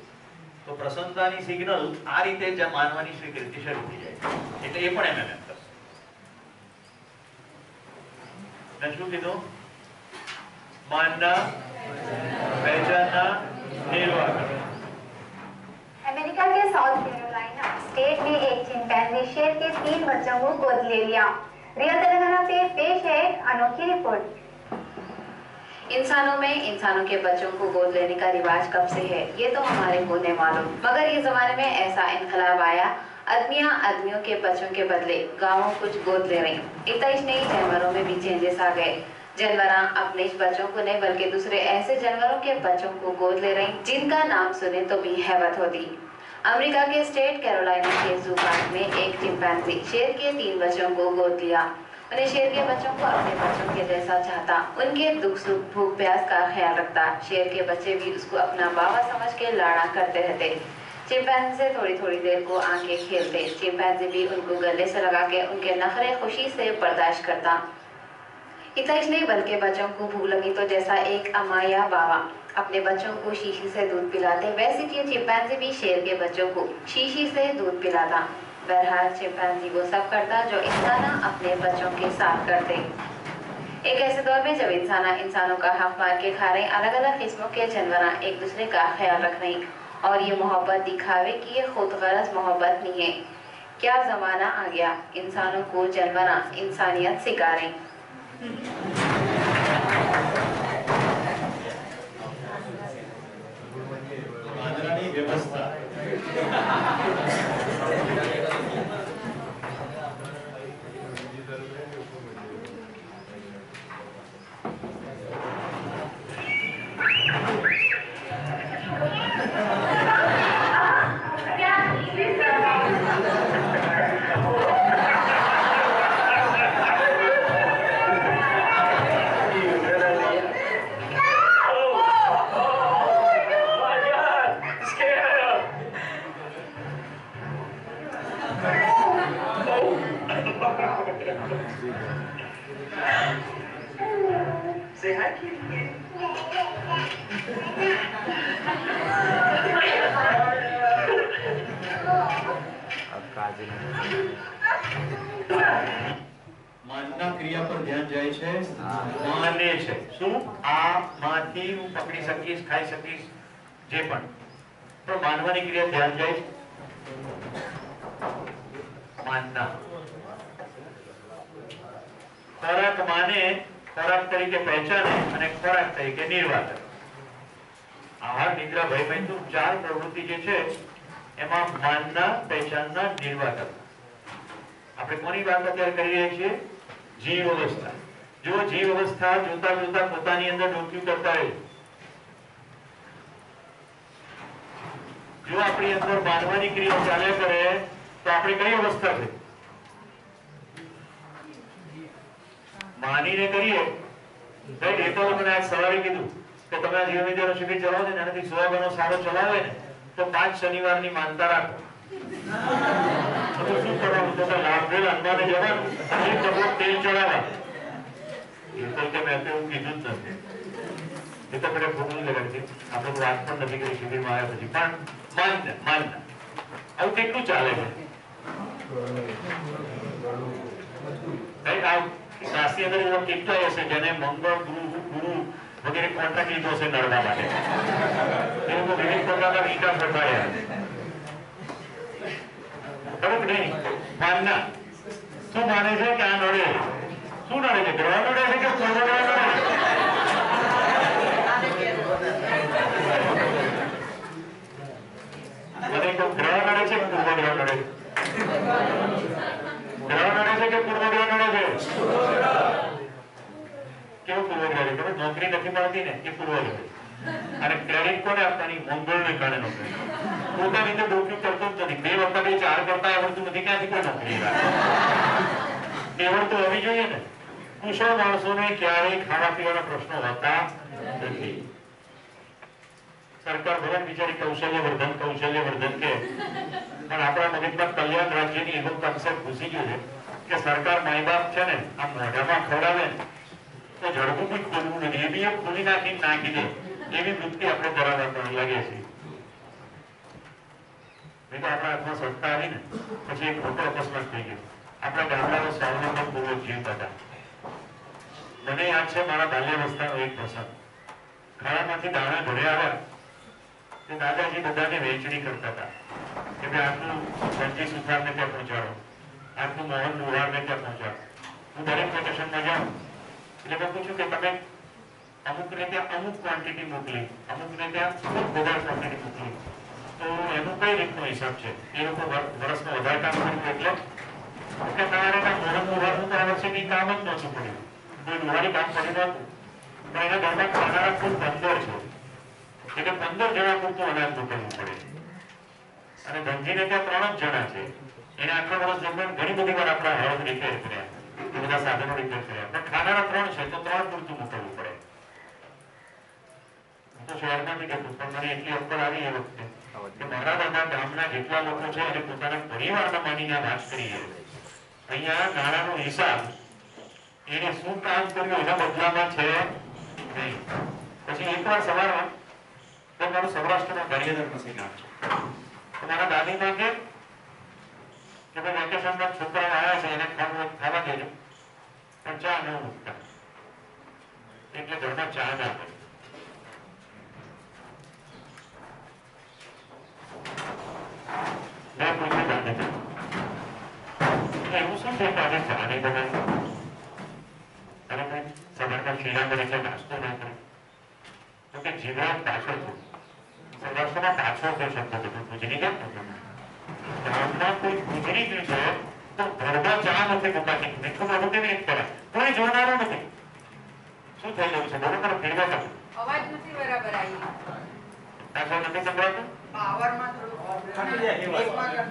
તો પ્રસન્નતાની સિગ્નલ આ રીતે જ માનવાની સ્વીકૃતિ શરૂ થઈ જાય, એટલે એ પણ એમ કરશે. મેં શું કીધું? માનના, पहचानना, निर्वाह करना. अमेरिका के साउथ कैरोलिना स्टेट में एक चिंपैंजी शेर के 3 बच्चों को गोद ले लिया. रियल तेलंगाना से पेश है एक अनोखी रिपोर्ट. इंसानों में इंसानों के बच्चों को गोद लेने का रिवाज कब से है ये तो हमारे को नहीं मालूम, मगर ये जमाने में ऐसा इनकलाब आया, आदमियां आदमियों के बच्चों के बदले गांवों कुछ गोद ले रही. इतना ही नहीं, जानवरों में भी चेंजेस आ गए. जानवर अपने बच्चों को नहीं बल्कि दूसरे ऐसे जानवरों के बच्चों को गोद ले रही जिनका नाम सुने तो भी हैबत होती. अमेरिका के स्टेट कैरोलिना के जू पार्क में एक चिंपैंजी शेर के 3 बच्चों को गोद लिया. उन्हें शेर के बच्चों को अपने बच्चों के जैसा चाहता, उनके दुख सुख भूख प्यास का ख्याल रखता. शेर के बच्चे भी उसको अपना बाबा समझ के लाड़ा करते रहते. चिंपैंजी से थोड़ी थोड़ी देर को आके खेलते. चिंपैंजी भी उनको गले से लगा के उनके नखरे खुशी से बर्दाश्त करता. इतना ही नहीं बल्कि बच्चों को भूख लगी तो जैसा एक अम्मा या बाबा अपने बच्चों को शीशी से दूध पिलाते, वैसे ही चिंपैंजी भी शेर के बच्चों को शीशी से दूध पिलाता. बहरहाल चिंपैंजी वो सब करता जो इंसान अपने बच्चों के साथ करते. एक ऐसे दौर में जब इंसानों का हक मार के खा रहे, अलग अलग किस्मों के जानवर एक दूसरे का ख्याल रख रहे, और ये मोहब्बत दिखावे कि ये खुद गरज मोहब्बत नहीं है. क्या जमाना आ गया, इंसानों को जानवर इंसानियत सिखा रहे. व्यवस्था Say hi, kitty. માનના ક્રિયા પર ધ્યાન જાય છે, માને છે શું આ માંથી હું પકડી શકીશ, ખાઈ શકીશ, જે પણ, પણ માનવાની ક્રિયા ધ્યાન જાય છે માનના. ખોરાક માને, ખોરાક તરીકે પહેચાને અને ખોરાક તરીકે નિર્વાહ કરે. આહાર, નિદ્રા, ભય, મૈથુન 4 પ્રવૃત્તિ જે છે એમાં માનના, પહેચાનના, નિર્વાહ કરે. આપણે કોની વાત અત્યારે કરી રહ્યા છીએ? જીવ અવસ્થા. જો જીવ અવસ્થા જોતા જોતા પોતાની અંદર ડોક્યું કરતા રહે, જો આપણી અંદર માનવાની ક્રિયા ચાલ્યા કરે તો આપણે કઈ અવસ્થા છે? માનીને કરીએ. ભાઈ એ તો મને આજ સવારે કીધું કે તમે આ જીવ વિદ્યાનો શિબિર ચલાવો છો ને એનાથી સોયાબીનનો સારો ચલાવે ને તો 5 શનિવારની માનતા રાખો. તો શું કરવાનું? તો લાભેલ અંબાને જવાનું, એક ડબ્બો તેલ ચડાવવા. એ તો કે મેં તો એવું કીધું જ નથી. એ તો આપણે ખોટું લગાડી છે. આપણે વાત પણ નથી કરી શિબિરમાં આવ્યા પછી. પણ માનના આવું કેટલું ચાલે છે? રાશિ અંદર એવા કેટલા હશે જેને મંગળ, ગુરુ વગેરે કોન્ટ્રાક્ટ લીધો છે નડવા માટે. એ લોકો વિવિધ પ્રકારના વિકાસ ફરમાયા. બરોબર નહીં? માનના શું માને છે કે આ નડે? શું નડે છે? ગ્રહ નડે છે કે પૂર્વગ્રહ નડે છે? મને કોઈ ગ્રહ નડે છે કે પૂર્વગ્રહ નડે છે? ગ્રહ નડે છે કે પૂર્વગ્રહ નડે છે? કેવું પૂર્વગ્રહ? તમે નોકરી નથી મળતી ને એ પૂર્વગ્રહ. અને ક્રેડિટ કોને આપવાની? મંગળને કારણે નોકરી. પોતાની તો ડોક્યું કરતો જ નથી. 2 વખત 4 કરતા આવડતું નથી, ક્યાંથી કોઈ નોકરી આવડ તો હોવી જોઈએ ને. કુશળ માણસોને ક્યારેય ખાવા પીવાના પ્રશ્નો હોતા નથી. સરકાર ભલે બિચારી કૌશલ્યવર્ધન કે પણ આપણા મગજમાં કલ્યાણ રાજ્યની એવો કન્સેપ્ટ ઘૂસી ગયો છે કે સરકાર માય બાપ છે ને આ મોઢામાં ખવડાવે ને તો જડબું બી ખોલવું નથી. એ બી એક ખોલી નાખી દે એવી વૃત્તિ આપણે ધરાવવા લાગે છે. આપણા હાથમાં સત્તા આવી ને પછી એક મોટો અકસ્માત થઈ ગયો. આપણા ગામડાના સ્વાવલંબન પૂર્વક જીવતા હતા. મને યાદ છે મારા બાલ્યાવસ્થાનો એક પ્રસંગ. ખાડામાંથી દાણા ઘરે આવ્યા તે દાદાજી બધાને વહેંચણી કરતા હતા કે ભાઈ આટલું ધનજી સુથારને ત્યાં પહોંચાડો, આટલું મોહન લુહારને ત્યાં પહોંચાડો. હું દરેક વેકેશનમાં જાઉં એટલે મેં પૂછ્યું કે તમે અમુકને ત્યાં અમુક ક્વોન્ટિટી મોકલી, અમુકને ત્યાં અમુક વધારે ક્વોન્ટિટી મોકલી, તો એનું કઈ રીતનો હિસાબ છે? એ લોકો વર્ષમાં વધારે કામ કર્યું એટલે કે તમારે મોહન લુહારનું તો આ વર્ષે કંઈ કામ જ નહોતું પડ્યું, કોઈ લુહારી કામ કર્યું નહોતું, પણ એના ઘરમાં ખાનારા કુલ 15 છે. એટલે 15 જણા પૂરતું અનાજ મોકલવું પડે. અને ધનજીને ત્યાં 3 જ જણા છે. એને આખા વર્ષ દરમિયાન ઘણી બધી વાર આપણા હાઉસ રિપેર કર્યા, એ બધા સાધનો રિપેર કર્યા, પણ ખાનારા 3 છે તો 3 પૂરતું મોકલવું પડે. હું તો શહેરમાંથી ગયો પણ મને એટલી અક્કલ આવી એ વખતે કે મારા બધા ગામના જેટલા લોકો છે અને પોતાના પરિવારના માનીને વાત કરીએ. અહીંયા નાણાંનો હિસાબ એને શું કામ કર્યું એના બદલામાં છે નહીં. પછી એકવાર સવારમાં મારું સૌરાષ્ટ્રમાં ગારિયાધાર પાસે ગામ છે. મારા દાદીમાં કે ભાઈ વેકેશનમાં છોકરાઓ આવ્યા છે એને ખાવા દેજો, પણ ચા ન મૂકતા, એટલે ઘરમાં ચા ના કરે. મેં પૂછ્યું દાદી એવું શું છે કે આજે ચા નહીં બનાવી? અને ભાઈ સવારના શીરામણ એટલે નાસ્તો ના કરે. તો કે જીવરાજ પાછળ છે. સૌરાષ્ટ્રમાં પાછો કોઈ શબ્દ હતો, ગુજરી ગયા ગામમાં કોઈ ગુજરી ગયું છે તો ઘરમાં ચા નથી મુકાતી. મીઠું મોઢું કેવી રીતે કરે? કોઈ જોનારું નથી. શું થઈ રહ્યું છે? બરોબર ફેરવા કરો. અવાજ નથી બરાબર આવી. પાછળ નથી સંભળાતું? પાવરમાં થોડું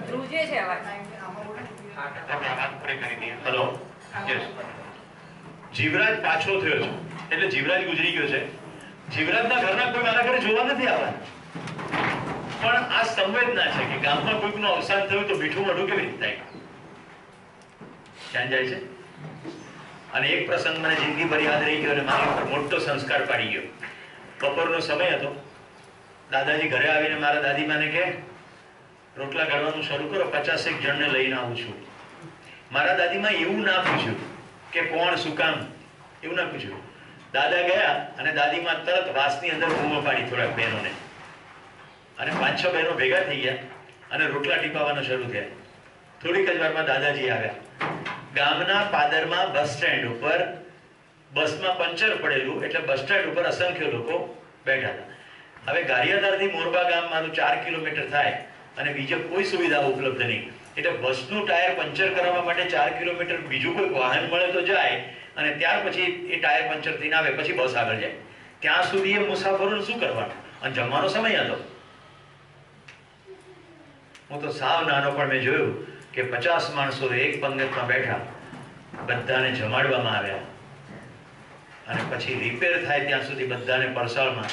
ધ્રુજે છે અવાજ. તમે વાત પૂરી કરી દઈએ. Hello, yes. જીવરાજ પાછો થયો છે એટલે જીવરાજ ગુજરી ગયો છે. જીવરાજના ઘરના કોઈ મારા ઘરે જોવા નથી આવ્યા, પણ આ સંવેદના છે કે ગામમાં કોઈકનું અવસાન થયું તો મીઠું મોઢું કેવી રીતે થાય? ક્યાં જાય છે? અને એક પ્રસંગ મને જિંદગીભર યાદ રહી ગયો અને મારી ઉપર મોટો સંસ્કાર પાડી ગયો. બપોરનો સમય હતો. દાદાજી ઘરે આવીને મારા દાદીમાને કહે, રોટલા ઘડવાનું શરૂ કરો, 50 જણને લઈને આવું છું. મારા દાદીમાં એવું ના પૂછ્યું કે કોણ શું કામ, એવું ના પૂછ્યું. દાદા ગયા અને દાદીમાં તરત વાસની અંદર બૂમો પાડી થોડાક બહેનોને, અને 5-6 બહેનો ભેગા થઈ ગયા અને રોટલા ટીપાવવાનો શરૂ થયા. થોડીક જ વારમાં દાદાજી આવ્યા. ગામના પાદરમાં બસ સ્ટેન્ડ ઉપર બસમાં પંચર પડેલું, એટલે બસ સ્ટેન્ડ ઉપર અસંખ્ય લોકો બેઠા હતા. હવે ગારિયાધારથી મોરબા ગામ મારું 4 કિલોમીટર થાય અને બીજો કોઈ સુવિધા ઉપલબ્ધ નહીં, એટલે બસનું ટાયર પંચર કરાવવા માટે 4 કિલોમીટર બીજું કોઈ વાહન મળે તો જાય, અને ત્યાર પછી એ ટાયર પંચર થઈને આવે પછી બસ આગળ જાય. ત્યાં સુધી એ મુસાફરોને શું કરવાનું? અને જમવાનો સમય હતો. હું તો સાવ નાનો પણ મેં જોયું કે 50 માણસો એક પંગતમાં બેઠા, બધાને જમાડવામાં આવ્યા, અને પછી રિપેર થાય ત્યાં સુધી બધાને પરસાળમાં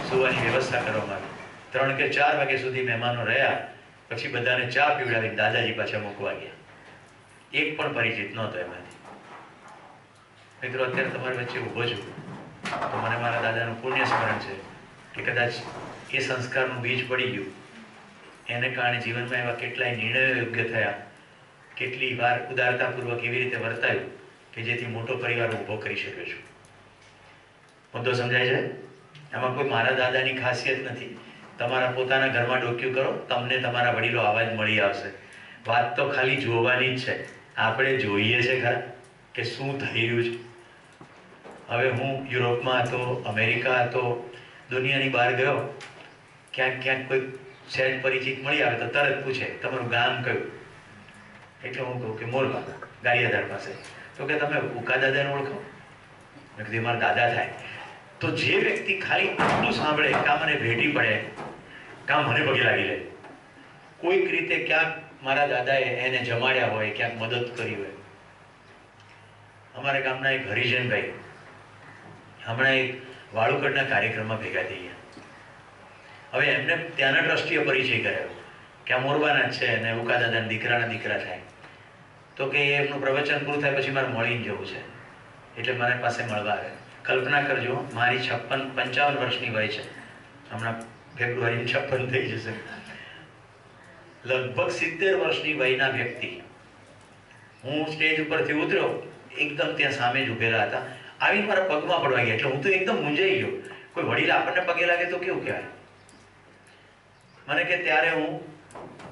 સુવાની વ્યવસ્થા કરવામાં આવી. 3 કે 4 વાગ્યા સુધી મહેમાનો રહ્યા, પછી બધાને ચા પીવડાવી દાદાજી પાછા મૂકવા ગયા. એક પણ પરિચિત નહોતો એમાંથી. મિત્રો, અત્યારે તમારી વચ્ચે ઊભો છું તો મને મારા દાદાનું પુણ્ય સ્મરણ છે કે કદાચ એ સંસ્કારનું બીજ પડી ગયું, એને કારણે જીવનમાં એવા કેટલાય નિર્ણયો યોગ્ય થયા, કેટલી વાર ઉદારતાપૂર્વક એવી રીતે વર્તાયું કે જેથી મોટો પરિવાર ઊભો કરી શક્યો છું. મુદ્દો સમજાય છે? આમાં કોઈ મારા દાદાની ખાસિયત નથી. તમારા પોતાના ઘરમાં ડોક્યું કરો, તમને તમારા વડીલો આવા જ મળી આવશે. વાત તો ખાલી જોવાની જ છે. આપણે જોઈએ છે ખરા કે શું થઈ રહ્યું છે. હવે હું યુરોપમાં હતો, અમેરિકા હતો, દુનિયાની બહાર ગયો, ક્યાંક કોઈ સહેજ પરિચિત મળી આવે તો તરત પૂછે તમારું ગામ કયું? એટલે હું કહું કે મોરબા, ગારિયાધાર પાસે. તો કે તમે ઉકા દાદાને ઓળખો? મેં કીધું મારા દાદા થાય. તો જે વ્યક્તિ ખાલી આટલું સાંભળે, કાં મને ભેટી પડે, કાં મને પગે લાગી લે, કોઈક રીતે ક્યાંક મારા દાદાએ એને જમાડ્યા હોય, ક્યાંક મદદ કરી હોય. અમારા ગામના એક હરિજનભાઈ હમણાં એક વાળુકડના કાર્યક્રમમાં ભેગા થઈ ગયા. હવે એમને ત્યાંના ટ્રસ્ટીએ પરિચય કરાયો કે આ મોરબાના જ છે અને ઉકા દાદાના દીકરા થાય. તો કે એમનું પ્રવચન પૂરું થાય પછી મારે મળીને જવું છે, એટલે મારી પાસે મળવા આવે. કલ્પના કરજો, મારી 55 વર્ષની વય છે, હમણાં ફેબ્રુઆરી 56 થઈ જશે. લગભગ 70 વર્ષની વયના વ્યક્તિ. હું સ્ટેજ ઉપરથી ઉતર્યો, એકદમ ત્યાં સામે જ ઉભેલા હતા, આવીને મારા પગમાં પડવા ગયા. એટલે હું તો એકદમ મૂંઝાઈ ગયો. કોઈ વડીલ આપણને પગે લાગે તો કેવું કહેવાય? મને કે ત્યારે હું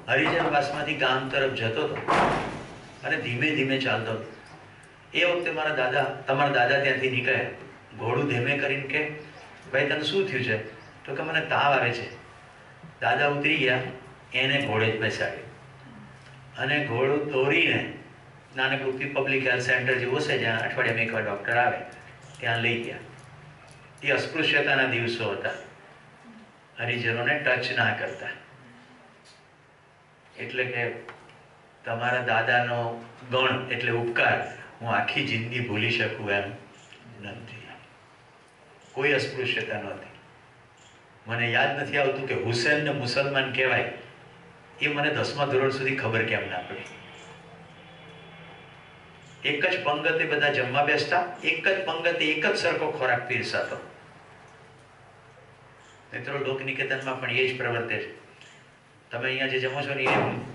હરિજનવાસમાંથી ગામ તરફ જતો હતો અને ધીમે ધીમે ચાલતો હતો. એ વખતે તમારા દાદા ત્યાંથી નીકળ્યા, ઘોડું ધીમે કરીને કે ભાઈ તને શું થયું છે? તો કે મને તાવ આવે છે. દાદા ઉતરી ગયા, એને ઘોડે જ બેસાડ્યો અને ઘોડું દોરીને નાનકડું પબ્લિક હેલ્થ સેન્ટર જેવું છે જ્યાં અઠવાડિયામાં એકવાર ડૉક્ટર આવે, ત્યાં લઈ ગયા. એ અસ્પૃશ્યતાના દિવસો હતા, હરિજનોને ટચ ના કરતા. એટલે કે તમારા દાદાનો ગણ એટલે ઉપકાર હું આખી જિંદગી ભૂલી શકું એમ નથી. કોઈ અસ્પૃશ્યતા નહોતી. મને યાદ નથી આવતું કે હુસેનને મુસલમાન કહેવાય, એ મને 10મા ધોરણ સુધી ખબર કેમ ના પડી. એક જ પંગતે બધા જમવા બેસતા, એક જ પંગતે એક જ સરખો ખોરાક પીરસાતો. મિત્રો, લોકનિકેતનમાં પણ એ જ પ્રવર્તે છે. તમે અહીંયા જે જમો છો ને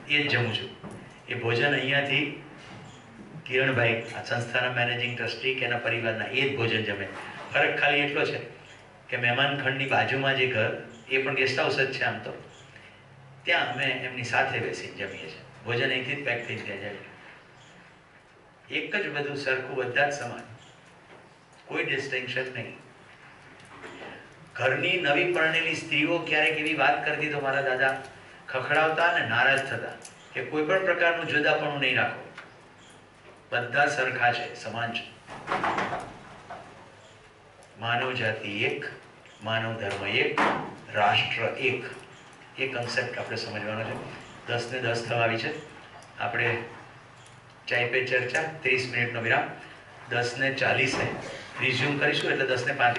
એ જ જમું છું. એ ભોજન અહીંયાથી કિરણભાઈ, આ સંસ્થાના મેનેજિંગ ટ્રસ્ટી કે એના પરિવારના, એ જ ભોજન જમે. ફરક ખાલી એટલો છે કે મહેમાન ખંડની બાજુમાં જે ઘર, એ પણ ગેસ્ટ હાઉસ જ છે આમ તો, ત્યાં અમે એમની સાથે બેસીને જમીએ છીએ. ભોજન અહીંથી જ પેક થઈ જાય. એક જ બધું સરખું, બધા જ સમાન, કોઈ ડિસ્ટિંક્શન નહીં. ઘરની નવી પરણેલી સ્ત્રીઓ ક્યારેક એવી વાત કરતી તો મારા દાદા ખખડાવતા અને નારાજ થતા કે કોઈ પણ પ્રકારનું જુદાપણું નહીં રાખો, બધા સરખા છે, સમાન છે. માનવ જાતિ એક, માનવ ધર્મ એક, રાષ્ટ્ર એક. એ કન્સેપ્ટ આપણે સમજવાનો છે. 10 ને 10 થવા આવી છે. આપણે ચાય પે ચર્ચા 30 મિનિટનો વિરામ, 10 ને 40 રિઝ્યુમ કરીશું, એટલે 10 ને 5